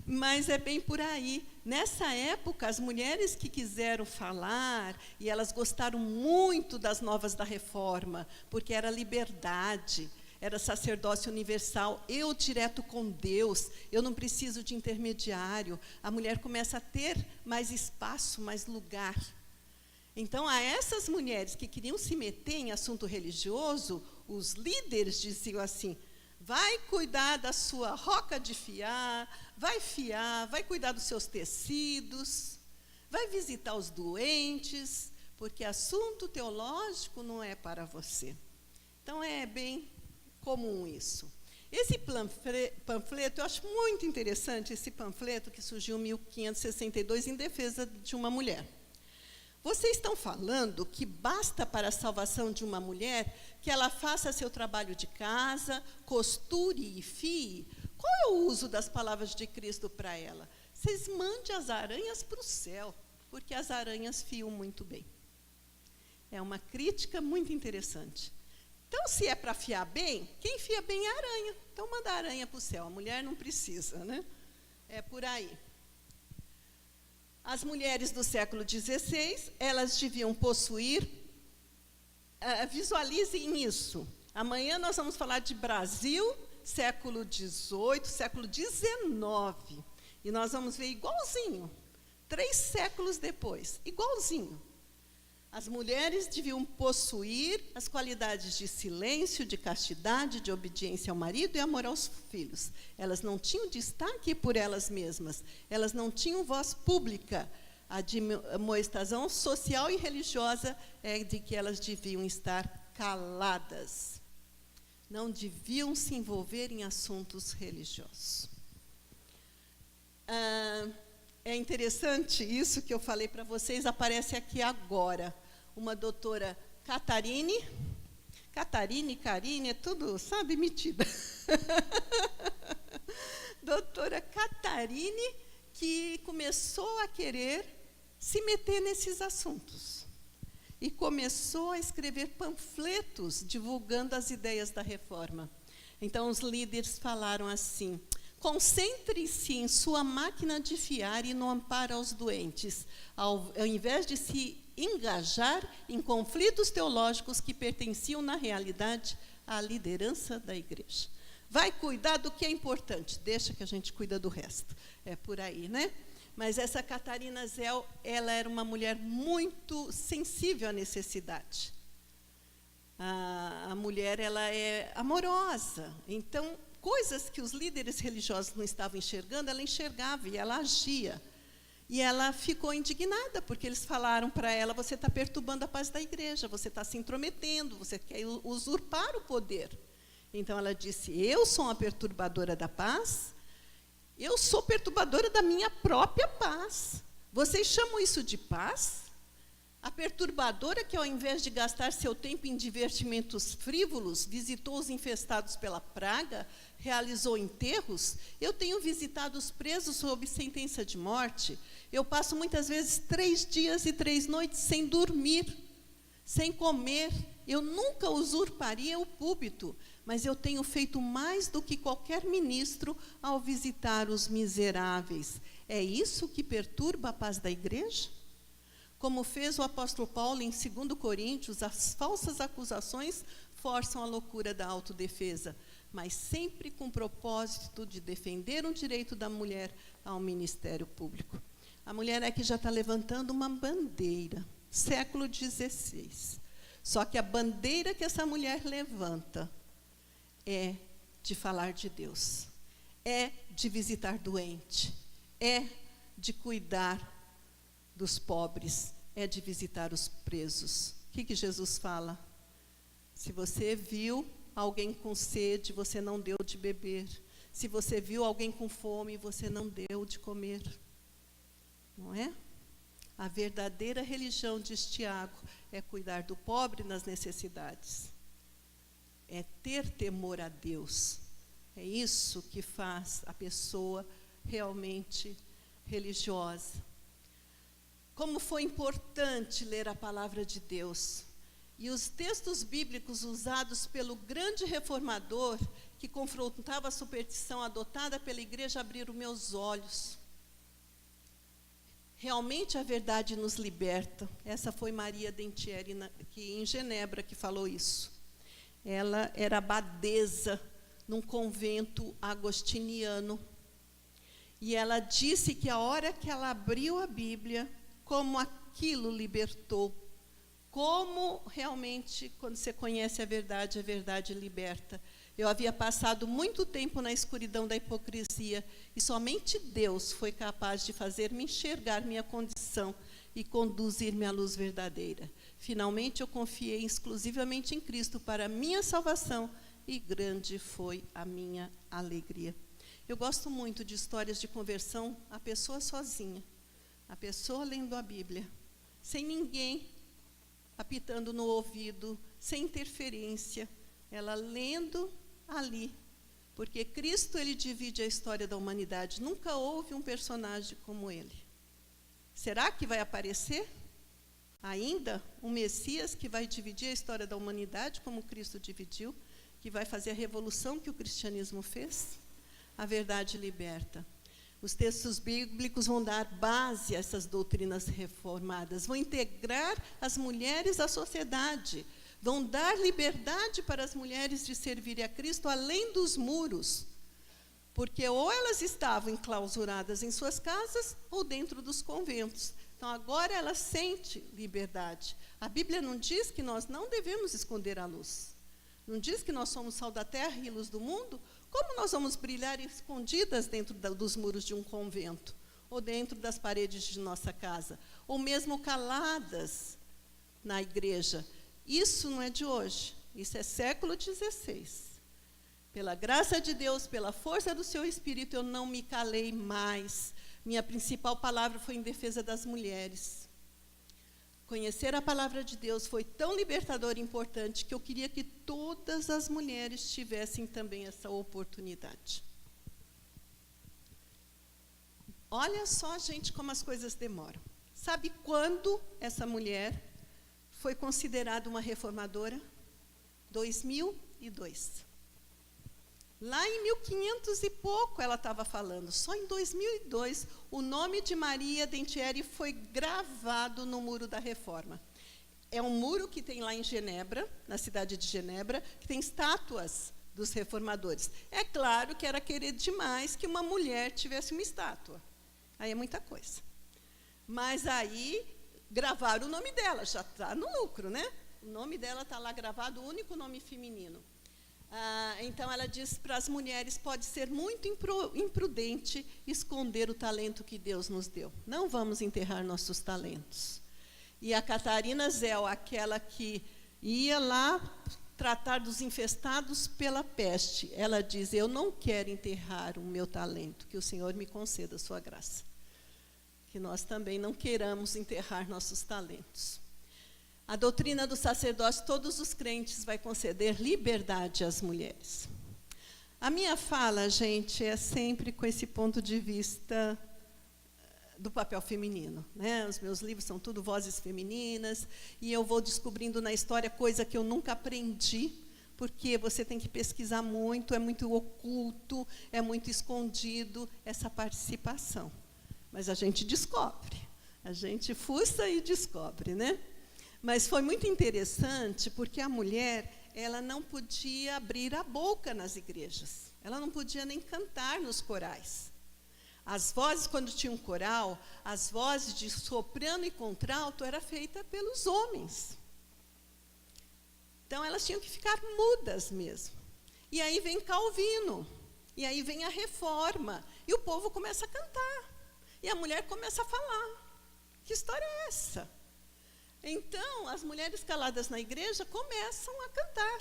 Speaker 1: Mas é bem por aí. Nessa época, as mulheres que quiseram falar, e elas gostaram muito das novas da reforma, porque era liberdade, era sacerdócio universal, eu direto com Deus, eu não preciso de intermediário. A mulher começa a ter mais espaço, mais lugar. Então, a essas mulheres que queriam se meter em assunto religioso, os líderes diziam assim, vai cuidar da sua roca de fiar, vai cuidar dos seus tecidos, vai visitar os doentes, porque assunto teológico não é para você. Então, é bem comum isso. Esse panfleto, eu acho muito interessante, esse panfleto que surgiu em 1562 em defesa de uma mulher. Vocês estão falando que basta para a salvação de uma mulher que ela faça seu trabalho de casa, costure e fie? Qual é o uso das palavras de Cristo para ela? Vocês mandem as aranhas para o céu, porque as aranhas fiam muito bem. É uma crítica muito interessante. Então, se é para fiar bem, quem fia bem é a aranha. Então, manda a aranha para o céu. A mulher não precisa, né? É por aí. As mulheres do século XVI, elas deviam possuir, visualizem isso. Amanhã nós vamos falar de Brasil, século XVIII, século XIX. E nós vamos ver igualzinho, 3 séculos depois, igualzinho. As mulheres deviam possuir as qualidades de silêncio, de castidade, de obediência ao marido e amor aos filhos. Elas não tinham destaque por elas mesmas. Elas não tinham voz pública. A admoestação social e religiosa é de que elas deviam estar caladas. Não deviam se envolver em assuntos religiosos. É interessante isso que eu falei para vocês, aparece aqui agora. Uma doutora Karine, é tudo, sabe, metida. Doutora Karine, que começou a querer se meter nesses assuntos. E começou a escrever panfletos divulgando as ideias da reforma. Então, os líderes falaram assim, concentre-se em sua máquina de fiar e no amparo aos doentes, ao invés de se engajar em conflitos teológicos que pertenciam, na realidade, à liderança da igreja. Vai cuidar do que é importante, deixa que a gente cuida do resto. É por aí, né? Mas essa Catarina Zell, ela era uma mulher muito sensível à necessidade. A mulher, ela é amorosa, então, coisas que os líderes religiosos não estavam enxergando, ela enxergava e ela agia. E ela ficou indignada, porque eles falaram para ela, você está perturbando a paz da igreja, você está se intrometendo, você quer usurpar o poder. Então, ela disse, eu sou uma perturbadora da paz, eu sou perturbadora da minha própria paz. Vocês chamam isso de paz? A perturbadora que, ao invés de gastar seu tempo em divertimentos frívolos, visitou os infestados pela praga, realizou enterros. Eu tenho visitado os presos sob sentença de morte. Eu passo muitas vezes 3 dias e 3 noites sem dormir, sem comer. Eu nunca usurparia o púlpito, mas eu tenho feito mais do que qualquer ministro ao visitar os miseráveis. É isso que perturba a paz da igreja? Como fez o apóstolo Paulo em 2 Coríntios, as falsas acusações forçam a loucura da autodefesa, mas sempre com o propósito de defender o direito da mulher ao ministério público. A mulher aqui já está levantando uma bandeira, século XVI. Só que a bandeira que essa mulher levanta é de falar de Deus, é de visitar doente, é de cuidar dos pobres, é de visitar os presos. O que Jesus fala? Se você viu alguém com sede, você não deu de beber. Se você viu alguém com fome, você não deu de comer. Não é? A verdadeira religião, diz Tiago, é cuidar do pobre nas necessidades. É ter temor a Deus. É isso que faz a pessoa realmente religiosa. Como foi importante ler a palavra de Deus. E os textos bíblicos usados pelo grande reformador, que confrontava a superstição adotada pela igreja, abriram meus olhos. Realmente a verdade nos liberta. Essa foi Maria Dentieri, em Genebra, que falou isso. Ela era abadesa num convento agostiniano. E ela disse que a hora que ela abriu a Bíblia, como aquilo libertou. Como realmente, quando você conhece a verdade liberta. Eu havia passado muito tempo na escuridão da hipocrisia, e somente Deus foi capaz de fazer-me enxergar minha condição e conduzir-me à luz verdadeira. Finalmente, eu confiei exclusivamente em Cristo para a minha salvação, e grande foi a minha alegria. Eu gosto muito de histórias de conversão, a pessoa sozinha, a pessoa lendo a Bíblia, sem ninguém apitando no ouvido, sem interferência, ela lendo ali, porque Cristo, ele divide a história da humanidade. Nunca houve um personagem como ele. Será que vai aparecer ainda um Messias que vai dividir a história da humanidade como Cristo dividiu, que vai fazer a revolução que o cristianismo fez? A verdade liberta. Os textos bíblicos vão dar base a essas doutrinas reformadas, vão integrar as mulheres à sociedade, vão dar liberdade para as mulheres de servirem a Cristo além dos muros, porque ou elas estavam enclausuradas em suas casas ou dentro dos conventos. Então agora elas sentem liberdade. A Bíblia não diz que nós não devemos esconder a luz, não diz que nós somos sal da terra e luz do mundo. Como nós vamos brilhar escondidas dentro dos muros de um convento, ou dentro das paredes de nossa casa, ou mesmo caladas na igreja? Isso não é de hoje, isso é século XVI. Pela graça de Deus, pela força do seu Espírito, eu não me calei mais. Minha principal palavra foi em defesa das mulheres. Conhecer a palavra de Deus foi tão libertador e importante que eu queria que todas as mulheres tivessem também essa oportunidade. Olha só, gente, como as coisas demoram. Sabe quando essa mulher foi considerada uma reformadora? 2002. Lá em 1500 e pouco ela estava falando. Só em 2002, o nome de Maria Dentieri foi gravado no Muro da Reforma. É um muro que tem lá em Genebra, na cidade de Genebra, que tem estátuas dos reformadores. É claro que era querer demais que uma mulher tivesse uma estátua. Aí é muita coisa. Mas aí gravaram o nome dela, já está no lucro, né? O nome dela está lá gravado, o único nome feminino. Então ela diz para as mulheres: pode ser muito imprudente esconder o talento que Deus nos deu. Não vamos enterrar nossos talentos. E a Catarina Zell, aquela que ia lá tratar dos infestados pela peste, ela diz: eu não quero enterrar o meu talento, que o Senhor me conceda a sua graça. Que nós também não queiramos enterrar nossos talentos. A doutrina do sacerdócio, todos os crentes vai conceder liberdade às mulheres. A minha fala, gente, é sempre com esse ponto de vista do papel feminino, né? Os meus livros são tudo vozes femininas, e eu vou descobrindo na história coisa que eu nunca aprendi, porque você tem que pesquisar muito, é muito oculto, é muito escondido essa participação. Mas a gente descobre, a gente fuça e descobre, né? Mas foi muito interessante, porque a mulher, ela não podia abrir a boca nas igrejas, ela não podia nem cantar nos corais. As vozes, quando tinha um coral, as vozes de soprano e contralto era feita pelos homens. Então, elas tinham que ficar mudas mesmo. E aí vem Calvino, e aí vem a reforma, e o povo começa a cantar, e a mulher começa a falar. Que história é essa? Então, as mulheres caladas na igreja começam a cantar.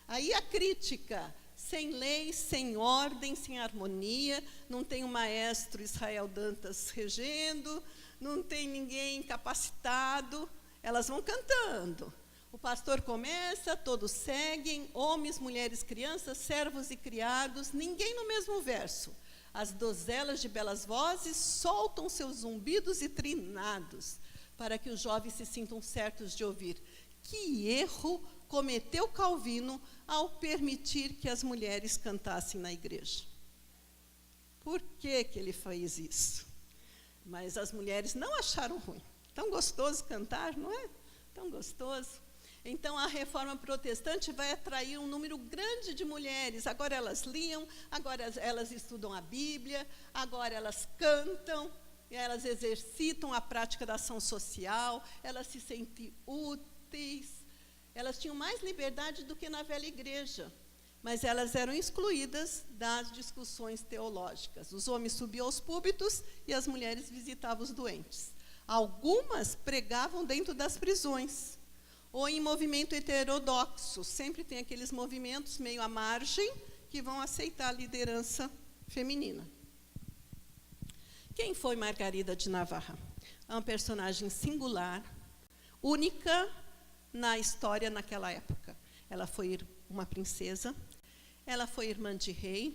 Speaker 1: Aí a crítica, sem lei, sem ordem, sem harmonia, não tem um maestro Israel Dantas regendo, não tem ninguém capacitado, elas vão cantando. O pastor começa, todos seguem, homens, mulheres, crianças, servos e criados, ninguém no mesmo verso. As donzelas de belas vozes soltam seus zumbidos e trinados, para que os jovens se sintam certos de ouvir. Que erro cometeu Calvino ao permitir que as mulheres cantassem na igreja? Por que que ele fez isso? Mas as mulheres não acharam ruim. Tão gostoso cantar, não é? Tão gostoso. Então, a reforma protestante vai atrair um número grande de mulheres. Agora elas liam, agora elas estudam a Bíblia, agora elas cantam, elas exercitam a prática da ação social, elas se sentem úteis. Elas tinham mais liberdade do que na velha igreja, mas elas eram excluídas das discussões teológicas. Os homens subiam aos púlpitos e as mulheres visitavam os doentes. Algumas pregavam dentro das prisões, ou em movimento heterodoxo. Sempre tem aqueles movimentos meio à margem que vão aceitar a liderança feminina. Quem foi Margarida de Navarra? É uma personagem singular, única na história naquela época. Ela foi uma princesa, ela foi irmã de rei,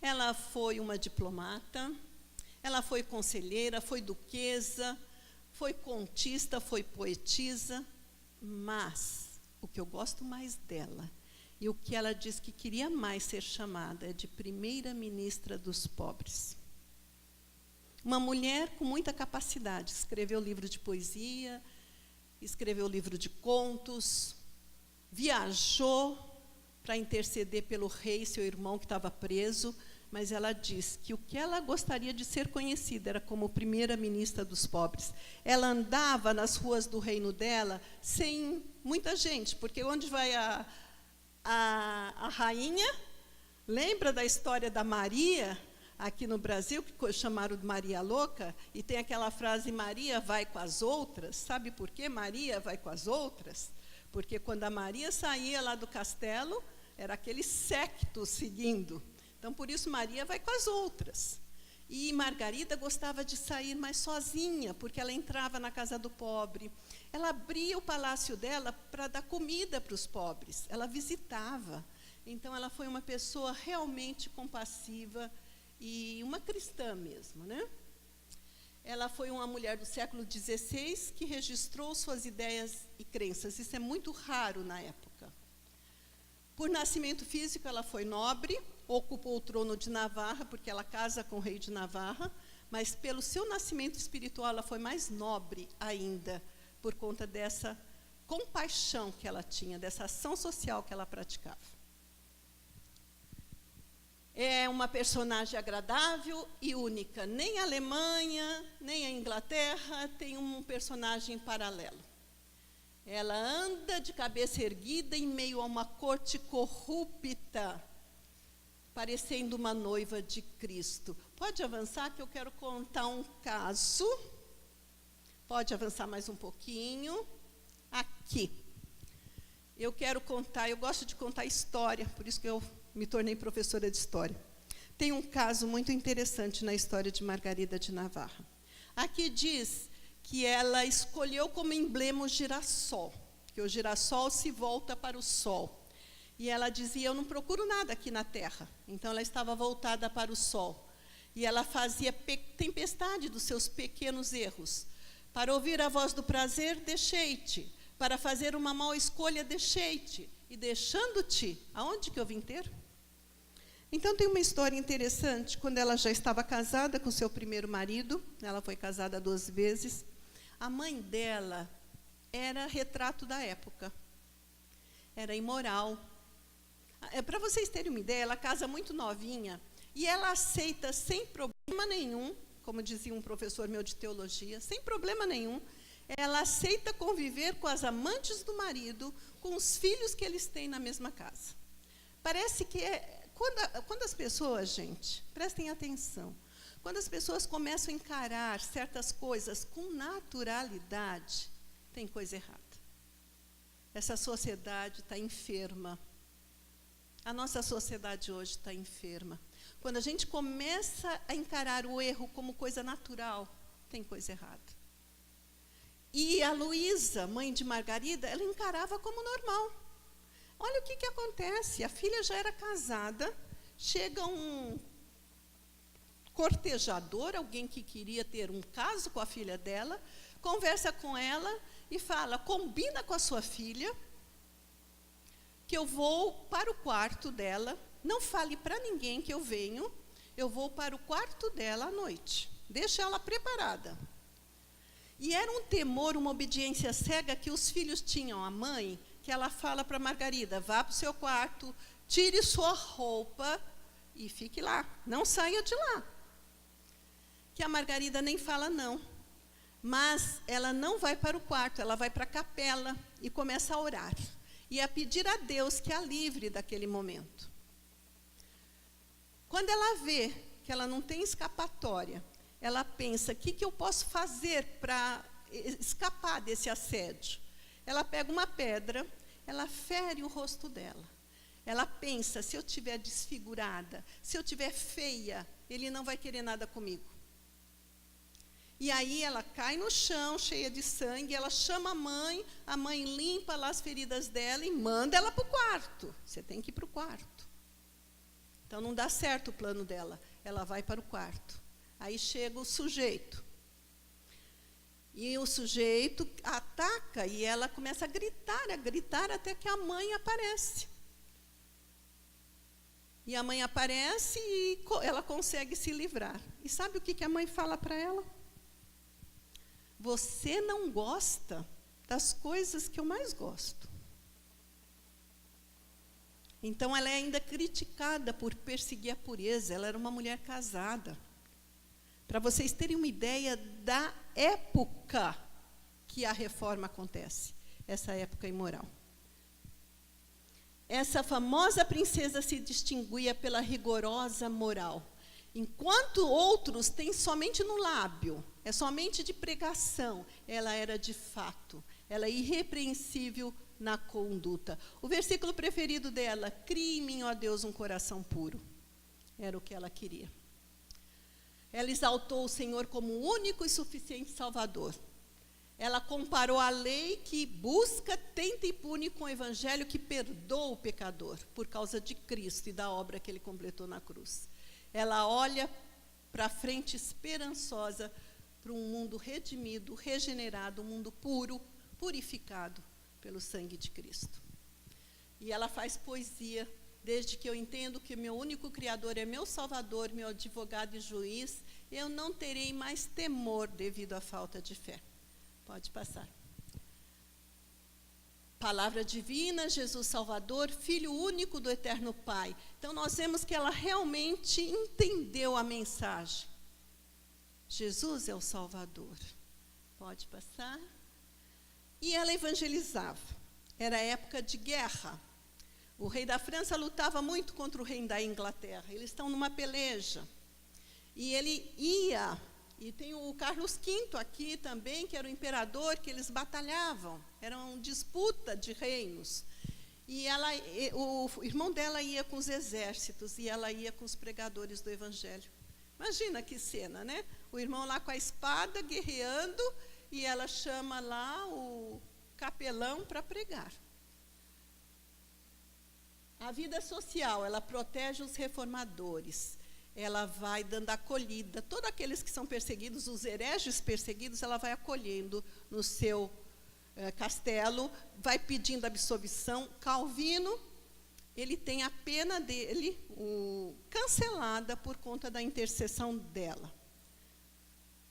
Speaker 1: ela foi uma diplomata, ela foi conselheira, foi duquesa, foi contista, foi poetisa, mas o que eu gosto mais dela, e o que ela diz que queria mais ser chamada, é de primeira-ministra dos pobres. Uma mulher com muita capacidade, escreveu livro de poesia, escreveu livro de contos, viajou para interceder pelo rei, seu irmão, que estava preso, mas ela diz que o que ela gostaria de ser conhecida era como primeira-ministra dos pobres. Ela andava nas ruas do reino dela sem muita gente, porque onde vai a rainha, lembra da história da Maria, aqui no Brasil, que chamaram de Maria Louca, e tem aquela frase, Maria vai com as outras. Sabe por que Maria vai com as outras? Porque quando a Maria saía lá do castelo, era aquele séquito seguindo. Então, por isso, Maria vai com as outras. E Margarida gostava de sair mais sozinha, porque ela entrava na casa do pobre. Ela abria o palácio dela para dar comida para os pobres. Ela visitava. Então, ela foi uma pessoa realmente compassiva, e uma cristã mesmo, né? Ela foi uma mulher do século XVI que registrou suas ideias e crenças. Isso é muito raro na época. Por nascimento físico, ela foi nobre, ocupou o trono de Navarra, porque ela casa com o rei de Navarra, mas pelo seu nascimento espiritual, ela foi mais nobre ainda, por conta dessa compaixão que ela tinha, dessa ação social que ela praticava. É uma personagem agradável e única. Nem a Alemanha, nem a Inglaterra tem um personagem paralelo. Ela anda de cabeça erguida em meio a uma corte corrupta, parecendo uma noiva de Cristo. Pode avançar que eu quero contar um caso. Pode avançar mais um pouquinho. Aqui. Eu quero contar, eu gosto de contar história, por isso que eu me tornei professora de história. Tem um caso muito interessante na história de Margarida de Navarra. Aqui diz que ela escolheu como emblema o girassol. porque o girassol se volta para o sol. E ela dizia, eu não procuro nada aqui na terra. Então, ela estava voltada para o sol. E ela fazia tempestade dos seus pequenos erros. Para ouvir a voz do prazer, deixei-te. Para fazer uma mal escolha, deixei-te. E deixando-te, aonde que eu vim ter? Então, tem uma história interessante. Quando ela já estava casada com seu primeiro marido, ela foi casada 2 vezes, a mãe dela era retrato da época. Era imoral. Para vocês terem uma ideia, ela casa muito novinha e ela aceita sem problema nenhum, como dizia um professor meu de teologia, sem problema nenhum, ela aceita conviver com as amantes do marido, com os filhos que eles têm na mesma casa. Parece que quando as pessoas, gente, prestem atenção, quando as pessoas começam a encarar certas coisas com naturalidade, tem coisa errada. Essa sociedade está enferma. A nossa sociedade hoje está enferma. Quando a gente começa a encarar o erro como coisa natural, tem coisa errada. E a Luísa, mãe de Margarida, ela encarava como normal. Olha o que acontece. A filha já era casada, chega um cortejador, alguém que queria ter um caso com a filha dela, conversa com ela e fala, combina com a sua filha, que eu vou para o quarto dela, não fale para ninguém que eu venho, eu vou para o quarto dela à noite. Deixa ela preparada. E era um temor, uma obediência cega que os filhos tinham à mãe, que ela fala para Margarida, vá para o seu quarto, tire sua roupa e fique lá, não saia de lá. Que a Margarida nem fala não, mas ela não vai para o quarto, ela vai para a capela e começa a orar. E a pedir a Deus que a livre daquele momento. Quando ela vê que ela não tem escapatória, ela pensa, o que eu posso fazer para escapar desse assédio? Ela pega uma pedra, ela fere o rosto dela. Ela pensa, se eu estiver desfigurada, se eu estiver feia, ele não vai querer nada comigo. E aí ela cai no chão, cheia de sangue, ela chama a mãe limpa lá as feridas dela e manda ela para o quarto. Você tem que ir para o quarto. Então não dá certo o plano dela, ela vai para o quarto. Aí chega o sujeito. E o sujeito ataca e ela começa a gritar até que a mãe aparece. E a mãe aparece e ela consegue se livrar. E sabe o que a mãe fala para ela? Você não gosta das coisas que eu mais gosto. Então, ela é ainda criticada por perseguir a pureza. Ela era uma mulher casada. Para vocês terem uma ideia da época que a reforma acontece. Essa época imoral. Essa famosa princesa se distinguia pela rigorosa moral. Enquanto outros têm somente no lábio, é somente de pregação, ela era de fato, ela é irrepreensível na conduta. O versículo preferido dela, crie em mim, ó Deus, um coração puro. Era o que ela queria. Ela exaltou o Senhor como o único e suficiente Salvador. Ela comparou a lei que busca, tenta e pune com o evangelho que perdoa o pecador, por causa de Cristo e da obra que ele completou na cruz. Ela olha para frente esperançosa, para um mundo redimido, regenerado, um mundo puro, purificado pelo sangue de Cristo. E ela faz poesia, desde que eu entendo que meu único Criador é meu Salvador, meu advogado e juiz, eu não terei mais temor devido à falta de fé. Pode passar. Palavra divina, Jesus Salvador, Filho único do Eterno Pai. Então, nós vemos que ela realmente entendeu a mensagem. Jesus é o Salvador. Pode passar. E ela evangelizava. Era época de guerra. O rei da França lutava muito contra o rei da Inglaterra. Eles estão numa peleja. E ele ia... E tem o Carlos V aqui também, que era o imperador, que eles batalhavam. Era uma disputa de reinos. E o irmão dela ia com os exércitos, e ela ia com os pregadores do evangelho. Imagina que cena, né? O irmão lá com a espada, guerreando, e ela chama lá capelão para pregar. A vida social, ela protege os reformadores, ela vai dando acolhida. Todos aqueles que são perseguidos, os hereges perseguidos, ela vai acolhendo no seu castelo, vai pedindo absolvição. Calvino, ele tem a pena dele cancelada por conta da intercessão dela.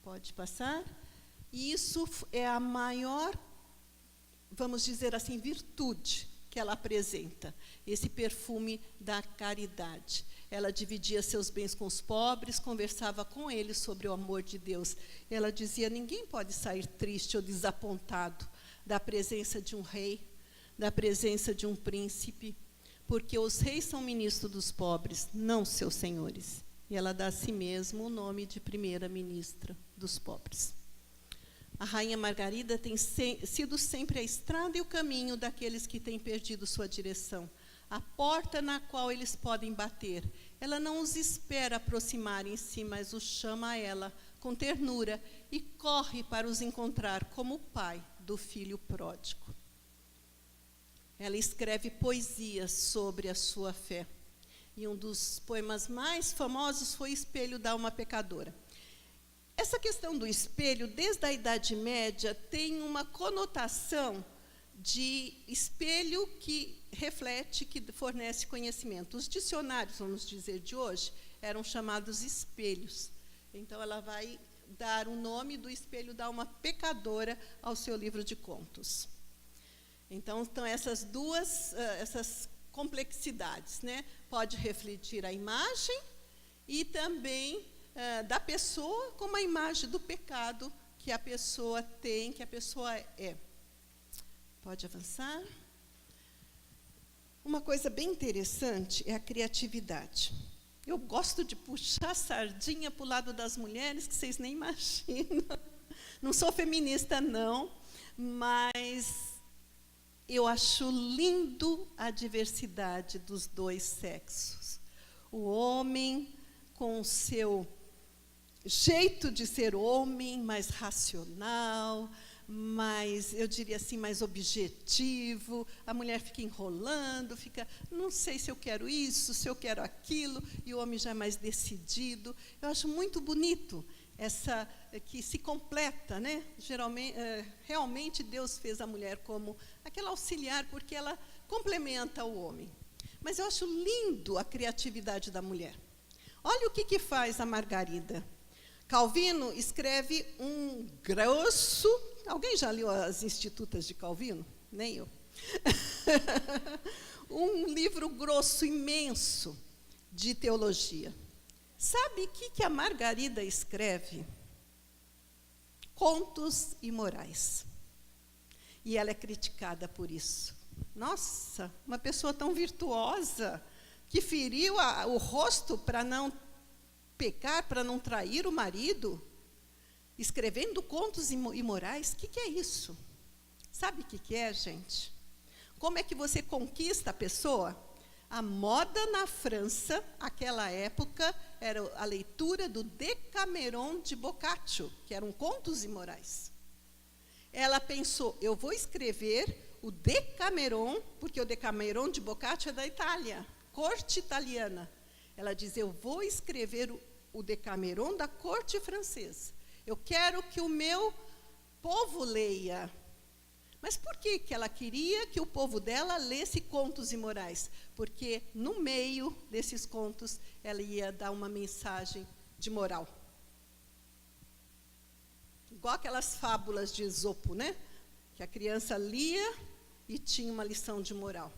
Speaker 1: Pode passar? E isso é a maior, vamos dizer assim, virtude que ela apresenta, esse perfume da caridade. Ela dividia seus bens com os pobres, conversava com eles sobre o amor de Deus. Ela dizia, ninguém pode sair triste ou desapontado da presença de um rei, da presença de um príncipe, porque os reis são ministros dos pobres, não seus senhores. E ela dá a si mesma o nome de primeira-ministra dos pobres. A rainha Margarida tem sido sempre a estrada e o caminho daqueles que têm perdido sua direção, a porta na qual eles podem bater. Ela não os espera aproximarem-se, mas os chama a ela com ternura e corre para os encontrar como o pai do filho pródigo. Ela escreve poesias sobre a sua fé. E um dos poemas mais famosos foi Espelho da Alma Pecadora. Essa questão do espelho, desde a Idade Média, tem uma conotação de espelho que reflete, que fornece conhecimento. Os dicionários, vamos dizer, de hoje, eram chamados espelhos. Então, ela vai dar o nome do Espelho da Alma Pecadora ao seu livro de contos. Então, estão essas duas, essas complexidades, né? Pode refletir a imagem e também da pessoa como a imagem do pecado que a pessoa tem, que a pessoa é. Pode avançar. Uma coisa bem interessante é a criatividade. Eu gosto de puxar a sardinha para o lado das mulheres, que vocês nem imaginam. Não sou feminista, não, mas eu acho lindo a diversidade dos dois sexos. O homem com o seu jeito de ser homem, mais racional, mais, eu diria assim, mais objetivo. A mulher fica enrolando, fica, não sei se eu quero isso, se eu quero aquilo, e o homem já é mais decidido. Eu acho muito bonito essa que se completa, né? Geralmente, realmente Deus fez a mulher como aquela auxiliar, porque ela complementa o homem. Mas eu acho lindo a criatividade da mulher. Olha o que faz a Margarida. Calvino escreve um grosso... Alguém já leu as Institutas de Calvino? Nem eu. Um livro grosso, imenso, de teologia. Sabe o que a Margarida escreve? Contos imorais. E ela é criticada por isso. Nossa, uma pessoa tão virtuosa, que feriu o rosto para não pecar, para não trair o marido, escrevendo contos imorais. O que é isso? Sabe o que é, gente? Como é que você conquista a pessoa? A moda na França, naquela época, era a leitura do Decameron de Boccaccio, que eram contos imorais. Ela pensou, eu vou escrever o Decameron, porque o Decameron de Boccaccio é da Itália, corte italiana. Ela diz, eu vou escrever o Decameron da corte francesa. Eu quero que o meu povo leia. Mas por que ela queria que o povo dela lesse contos imorais? Porque no meio desses contos ela ia dar uma mensagem de moral. Igual aquelas fábulas de Esopo, né? Que a criança lia e tinha uma lição de moral.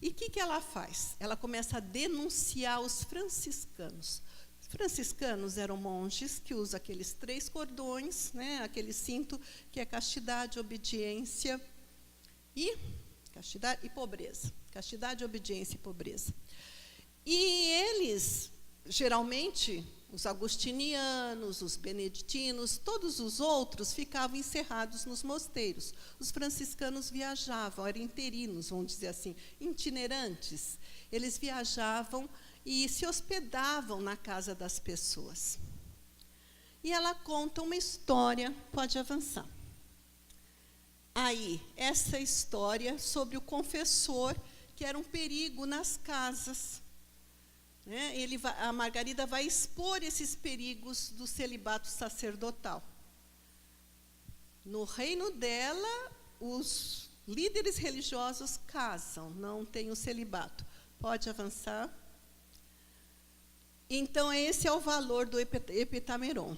Speaker 1: E o que ela faz? Ela começa a denunciar os franciscanos. Os franciscanos eram monges que usam aqueles 3 cordões, né, aquele cinto que é castidade, obediência e pobreza. Castidade, obediência e pobreza. E eles, geralmente, os agostinianos, os beneditinos, todos os outros ficavam encerrados nos mosteiros. Os franciscanos viajavam, eram interinos, vamos dizer assim, itinerantes. Eles viajavam e se hospedavam na casa das pessoas. E ela conta uma história, pode avançar. aí essa história sobre o confessor, que era um perigo nas casas. Né? A Margarida vai expor esses perigos do celibato sacerdotal. No reino dela, os líderes religiosos casam, não tem o celibato. Pode avançar. Então, esse é o valor do Heptameron.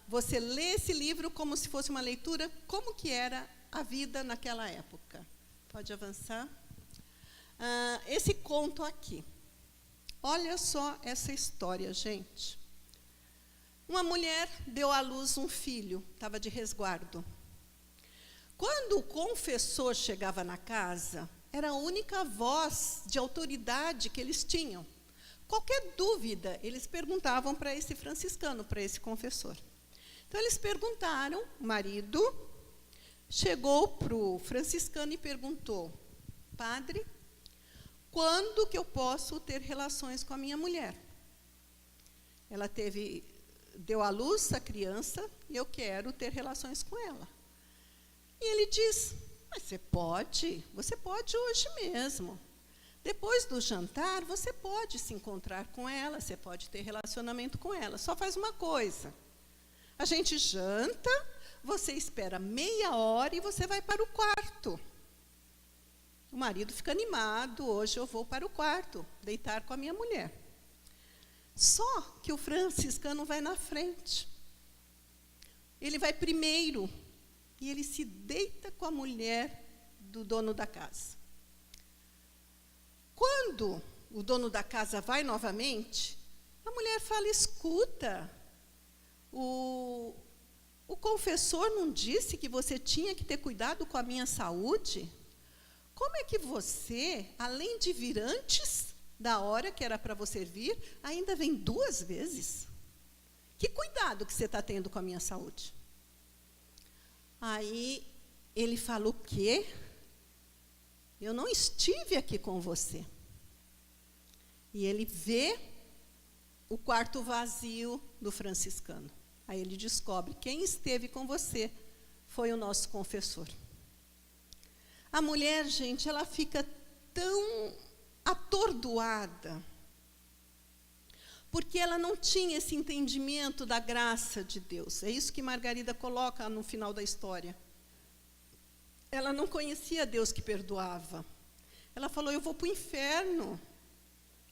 Speaker 1: Você lê esse livro como se fosse uma leitura, como que era a vida naquela época. Pode avançar. Esse conto aqui. Olha só essa história, gente. Uma mulher deu à luz um filho, estava de resguardo. Quando o confessor chegava na casa, era a única voz de autoridade que eles tinham. Qualquer dúvida, eles perguntavam para esse franciscano, para esse confessor. Então, eles perguntaram, o marido chegou para o franciscano e perguntou: padre, quando que eu posso ter relações com a minha mulher? Ela deu à luz a criança e eu quero ter relações com ela. E ele diz: mas você pode hoje mesmo. Depois do jantar, você pode se encontrar com ela, você pode ter relacionamento com ela. Só faz uma coisa. A gente janta, você espera meia hora e você vai para o quarto. O marido fica animado: hoje eu vou para o quarto, deitar com a minha mulher. Só que o franciscano vai na frente. Ele vai primeiro e ele se deita com a mulher do dono da casa. Quando o dono da casa vai novamente, a mulher fala: escuta, o confessor não disse que você tinha que ter cuidado com a minha saúde? Como é que você, além de vir antes da hora que era para você vir, ainda vem 2 vezes? Que cuidado que você está tendo com a minha saúde? Aí ele fala: o quê? Eu não estive aqui com você. E ele vê o quarto vazio do franciscano. Aí ele descobre: quem esteve com você foi o nosso confessor. A mulher, gente, ela fica tão atordoada, porque ela não tinha esse entendimento da graça de Deus. É isso que Margarida coloca no final da história. Ela não conhecia Deus que perdoava. Ela falou: eu vou para o inferno,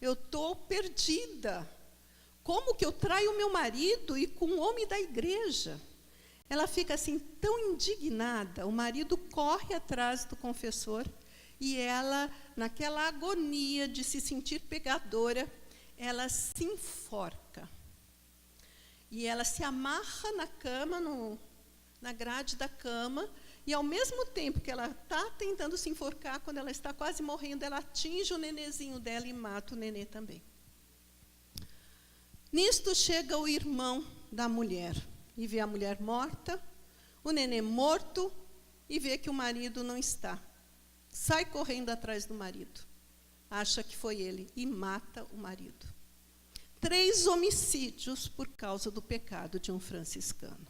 Speaker 1: eu estou perdida. Como que eu traio o meu marido e com um homem da igreja? Ela fica assim tão indignada. O marido corre atrás do confessor e ela, naquela agonia de se sentir pecadora, ela se enforca. E ela se amarra na cama, na grade da cama, e ao mesmo tempo que ela está tentando se enforcar, quando ela está quase morrendo, ela atinge o nenezinho dela e mata o nenê também. Nisto chega o irmão da mulher e vê a mulher morta, o nenê morto, e vê que o marido não está. Sai correndo atrás do marido, acha que foi ele e mata o marido. 3 homicídios por causa do pecado de um franciscano.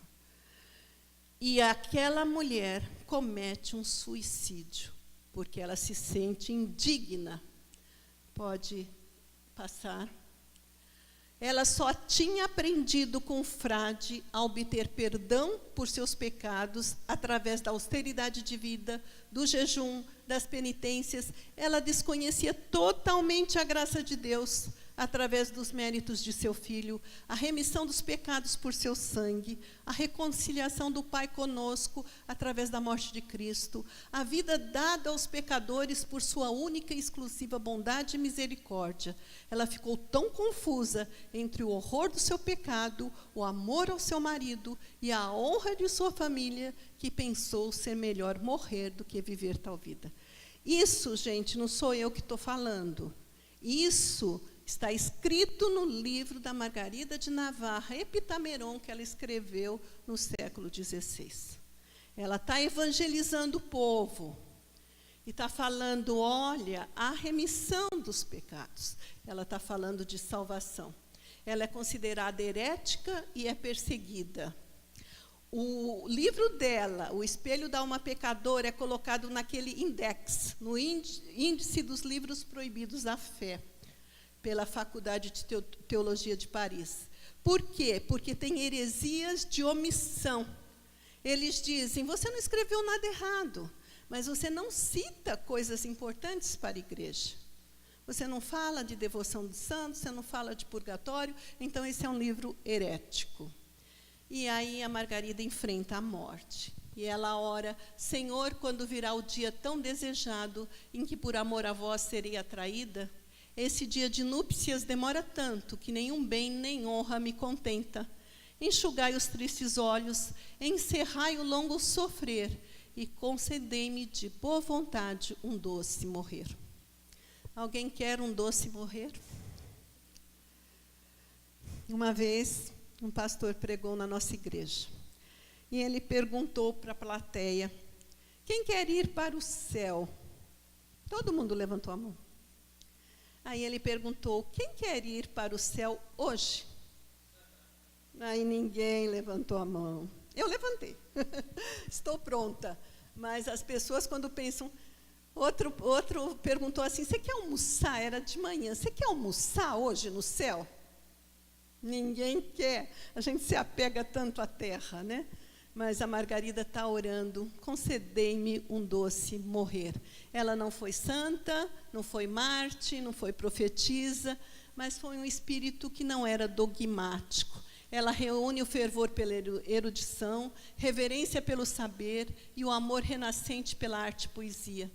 Speaker 1: E aquela mulher comete um suicídio, porque ela se sente indigna. Pode passar. Ela só tinha aprendido com o frade a obter perdão por seus pecados através da austeridade de vida, do jejum, das penitências. Ela desconhecia totalmente a graça de Deus através dos méritos de seu Filho, a remissão dos pecados por seu sangue, a reconciliação do Pai conosco através da morte de Cristo, a vida dada aos pecadores por sua única e exclusiva bondade e misericórdia. Ela ficou tão confusa entre o horror do seu pecado, o amor ao seu marido e a honra de sua família, que pensou ser melhor morrer do que viver tal vida. Isso, gente, não sou eu que estou falando. Isso está escrito no livro da Margarida de Navarra, Heptameron, que ela escreveu no século XVI. Ela está evangelizando o povo. E está falando: olha, a remissão dos pecados. Ela está falando de salvação. Ela é considerada herética e é perseguida. O livro dela, O Espelho da Alma Pecadora, é colocado naquele index, no índice dos livros proibidos da fé, pela Faculdade de Teologia de Paris. Por quê? Porque tem heresias de omissão. Eles dizem, você não escreveu nada errado, mas você não cita coisas importantes para a igreja. Você não fala de devoção dos santos, você não fala de purgatório, então esse é um livro herético. E aí a Margarida enfrenta a morte. E ela ora, Senhor, quando virá o dia tão desejado, em que por amor a vós serei atraída, esse dia de núpcias demora tanto, que nenhum bem nem honra me contenta. Enxugai os tristes olhos, encerrai o longo sofrer, e concedei-me de boa vontade um doce morrer. Alguém quer um doce morrer? Uma vez, um pastor pregou na nossa igreja. E ele perguntou para a plateia, quem quer ir para o céu? Todo mundo levantou a mão. Aí ele perguntou, quem quer ir para o céu hoje? Aí ninguém levantou a mão. Eu levantei. Estou pronta. Mas as pessoas, quando pensam... Outro perguntou assim, você quer almoçar? Era de manhã. Você quer almoçar hoje no céu? Ninguém quer. A gente se apega tanto à terra, né? Mas a Margarida está orando, concedei-me um doce morrer. Ela não foi santa, não foi Marte, não foi profetisa, mas foi um espírito que não era dogmático. Ela reúne o fervor pela erudição, reverência pelo saber e o amor renascente pela arte e poesia.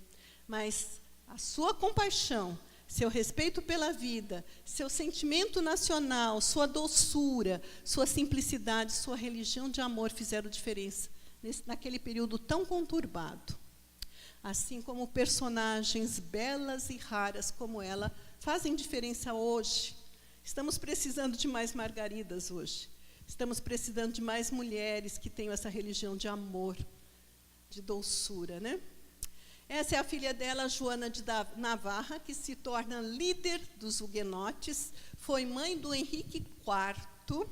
Speaker 1: Mas a sua compaixão, seu respeito pela vida, seu sentimento nacional, sua doçura, sua simplicidade, sua religião de amor fizeram diferença naquele período tão conturbado. Assim como personagens belas e raras como ela fazem diferença hoje. Estamos precisando de mais Margaridas hoje. Estamos precisando de mais mulheres que tenham essa religião de amor, de doçura, né? Essa é a filha dela, Joana de Navarra, que se torna líder dos huguenotes, foi mãe do Henrique IV.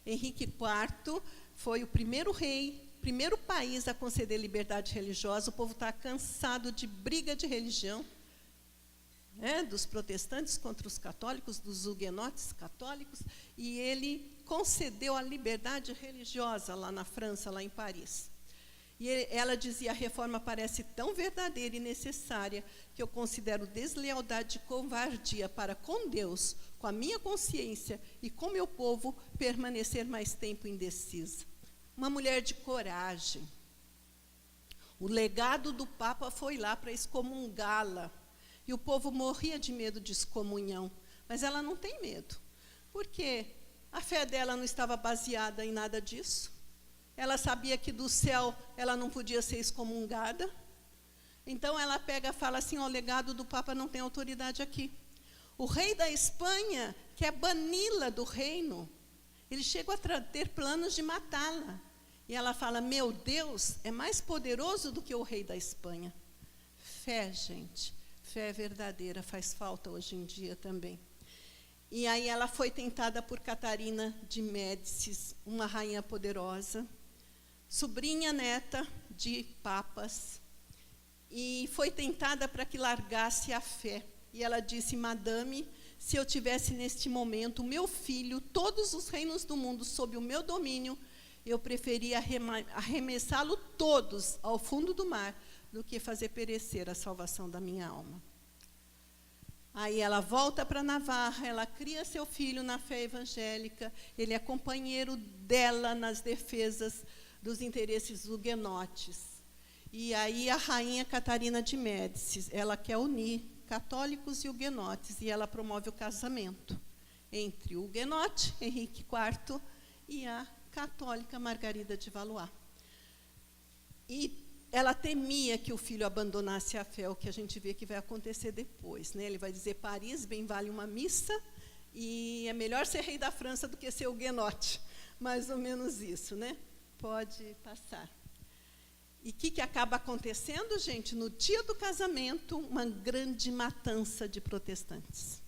Speaker 1: Henrique IV foi o primeiro rei, primeiro país a conceder liberdade religiosa. O povo está cansado de briga de religião, dos protestantes contra os católicos, dos huguenotes católicos, e ele concedeu a liberdade religiosa lá na França, lá em Paris. E ela dizia, a reforma parece tão verdadeira e necessária que eu considero deslealdade e covardia para com Deus, com a minha consciência e com meu povo permanecer mais tempo indecisa. Uma mulher de coragem. O legado do Papa foi lá para excomungá-la. E o povo morria de medo de excomunhão. Mas ela não tem medo. Porque a fé dela não estava baseada em nada disso. Ela sabia que do céu ela não podia ser excomungada. Então ela pega e fala assim, o legado do Papa não tem autoridade aqui. O rei da Espanha quer bani-la do reino. Ele chegou a ter planos de matá-la. E ela fala, meu Deus é mais poderoso do que o rei da Espanha. Fé, gente, fé verdadeira faz falta hoje em dia também. E aí ela foi tentada por Catarina de Médicis, uma rainha poderosa, sobrinha neta de papas, e foi tentada para que largasse a fé. E ela disse, madame, se eu tivesse neste momento o meu filho, todos os reinos do mundo sob o meu domínio, eu preferia arremessá-lo todos ao fundo do mar, do que fazer perecer a salvação da minha alma. Aí ela volta para Navarra, ela cria seu filho na fé evangélica, ele é companheiro dela nas defesas dos interesses huguenotes. E aí a rainha Catarina de Médicis, ela quer unir católicos e huguenotes, e ela promove o casamento entre o huguenote, Henrique IV, e a católica Margarida de Valois. E ela temia que o filho abandonasse a fé, o que a gente vê que vai acontecer depois, né? Ele vai dizer, Paris, bem vale uma missa, e é melhor ser rei da França do que ser huguenote. Mais ou menos isso, né? Pode passar. E o que acaba acontecendo, gente? No dia do casamento, uma grande matança de protestantes.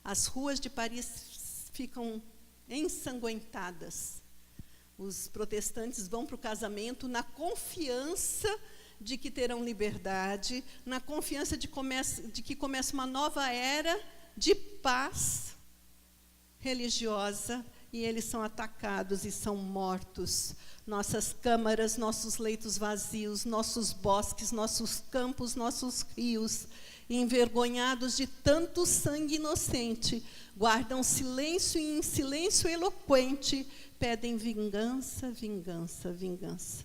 Speaker 1: As ruas de Paris ficam ensanguentadas. Os protestantes vão para o casamento na confiança de que terão liberdade, na confiança de que começa uma nova era de paz religiosa, e eles são atacados e são mortos. Nossas câmaras, nossos leitos vazios, nossos bosques, nossos campos, nossos rios, envergonhados de tanto sangue inocente, guardam silêncio e em silêncio eloquente pedem vingança, vingança, vingança.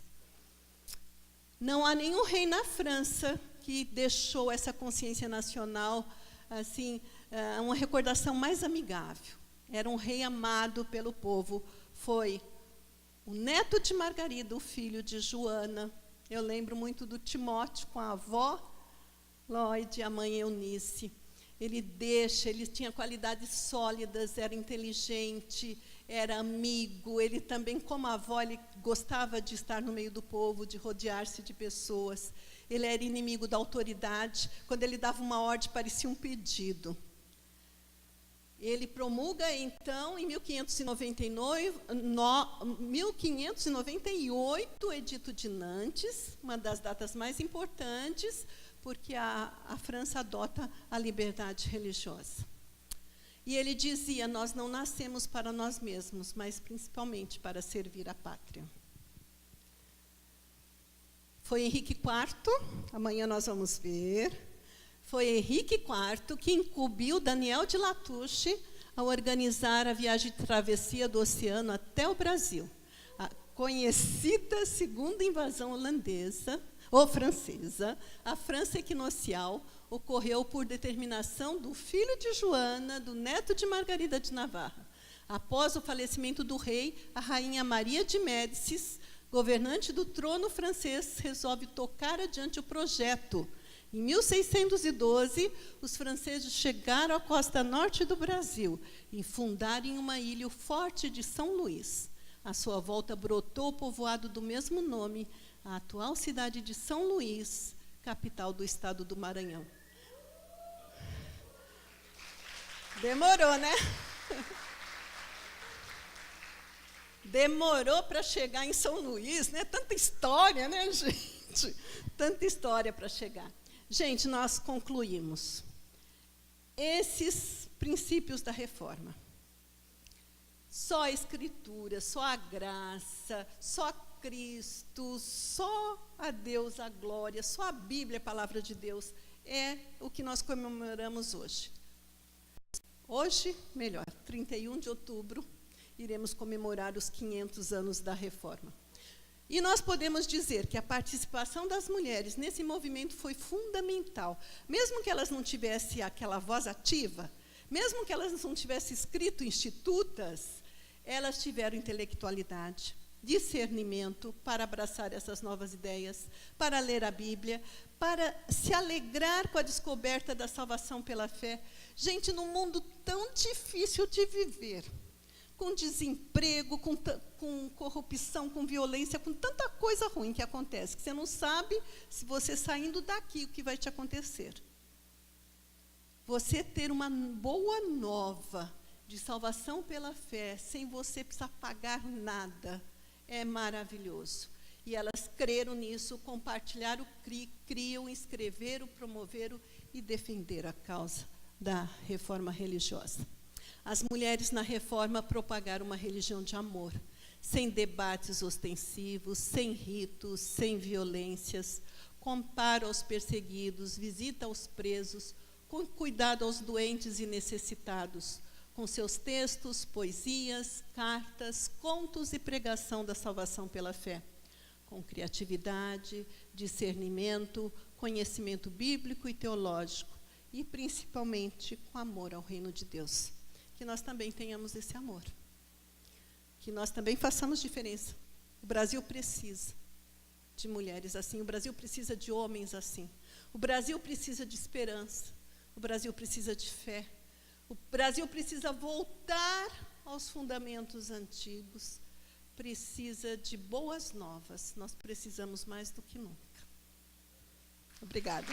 Speaker 1: Não há nenhum rei na França que deixou essa consciência nacional, assim, uma recordação mais amigável. Era um rei amado pelo povo. Foi o neto de Margarida, o filho de Joana. Eu lembro muito do Timóteo com a avó Lloyd e a mãe Eunice. Ele tinha qualidades sólidas, era inteligente, era amigo. Ele também, como a avó, ele gostava de estar no meio do povo, de rodear-se de pessoas. Ele era inimigo da autoridade. Quando ele dava uma ordem, parecia um pedido. Ele promulga, então, em 1598, o Edito de Nantes, uma das datas mais importantes, porque a França adota a liberdade religiosa. E ele dizia: nós não nascemos para nós mesmos, mas principalmente para servir a pátria. Foi Henrique IV, amanhã nós vamos ver. Foi Henrique IV que incumbiu Daniel de Latouche a organizar a viagem de travessia do oceano até o Brasil. A conhecida segunda invasão holandesa, ou francesa, a França equinocial, ocorreu por determinação do filho de Joana, do neto de Margarida de Navarra. Após o falecimento do rei, a rainha Maria de Médicis, governante do trono francês, resolve tocar adiante o projeto. Em 1612, os franceses chegaram à costa norte do Brasil e fundaram em uma ilha o Forte de São Luís. À sua volta brotou o povoado do mesmo nome, a atual cidade de São Luís, capital do estado do Maranhão. Demorou, né? Demorou para chegar em São Luís, né? Tanta história, né, gente? Tanta história para chegar. Gente, nós concluímos. Esses princípios da reforma. Só a Escritura, só a graça, só Cristo, só a Deus a glória, só a Bíblia, a palavra de Deus, é o que nós comemoramos hoje. Hoje, melhor, 31 de outubro, iremos comemorar os 500 anos da reforma. E nós podemos dizer que a participação das mulheres nesse movimento foi fundamental. Mesmo que elas não tivessem aquela voz ativa, mesmo que elas não tivessem escrito institutas, elas tiveram intelectualidade, discernimento para abraçar essas novas ideias, para ler a Bíblia, para se alegrar com a descoberta da salvação pela fé. Gente, num mundo tão difícil de viver, com desemprego, com corrupção, com violência, com tanta coisa ruim que acontece, que você não sabe, se você saindo daqui, o que vai te acontecer. Você ter uma boa nova de salvação pela fé, sem você precisar pagar nada, é maravilhoso. E elas creram nisso, compartilharam, criam, escreveram, promoveram e defenderam a causa da reforma religiosa. As mulheres na reforma propagaram uma religião de amor, sem debates ostensivos, sem ritos, sem violências, compara aos perseguidos, visita aos presos, com cuidado aos doentes e necessitados, com seus textos, poesias, cartas, contos e pregação da salvação pela fé, com criatividade, discernimento, conhecimento bíblico e teológico, e principalmente com amor ao reino de Deus. Que nós também tenhamos esse amor, que nós também façamos diferença. O Brasil precisa de mulheres assim, o Brasil precisa de homens assim, o Brasil precisa de esperança, o Brasil precisa de fé, o Brasil precisa voltar aos fundamentos antigos, precisa de boas novas, nós precisamos mais do que nunca. Obrigada.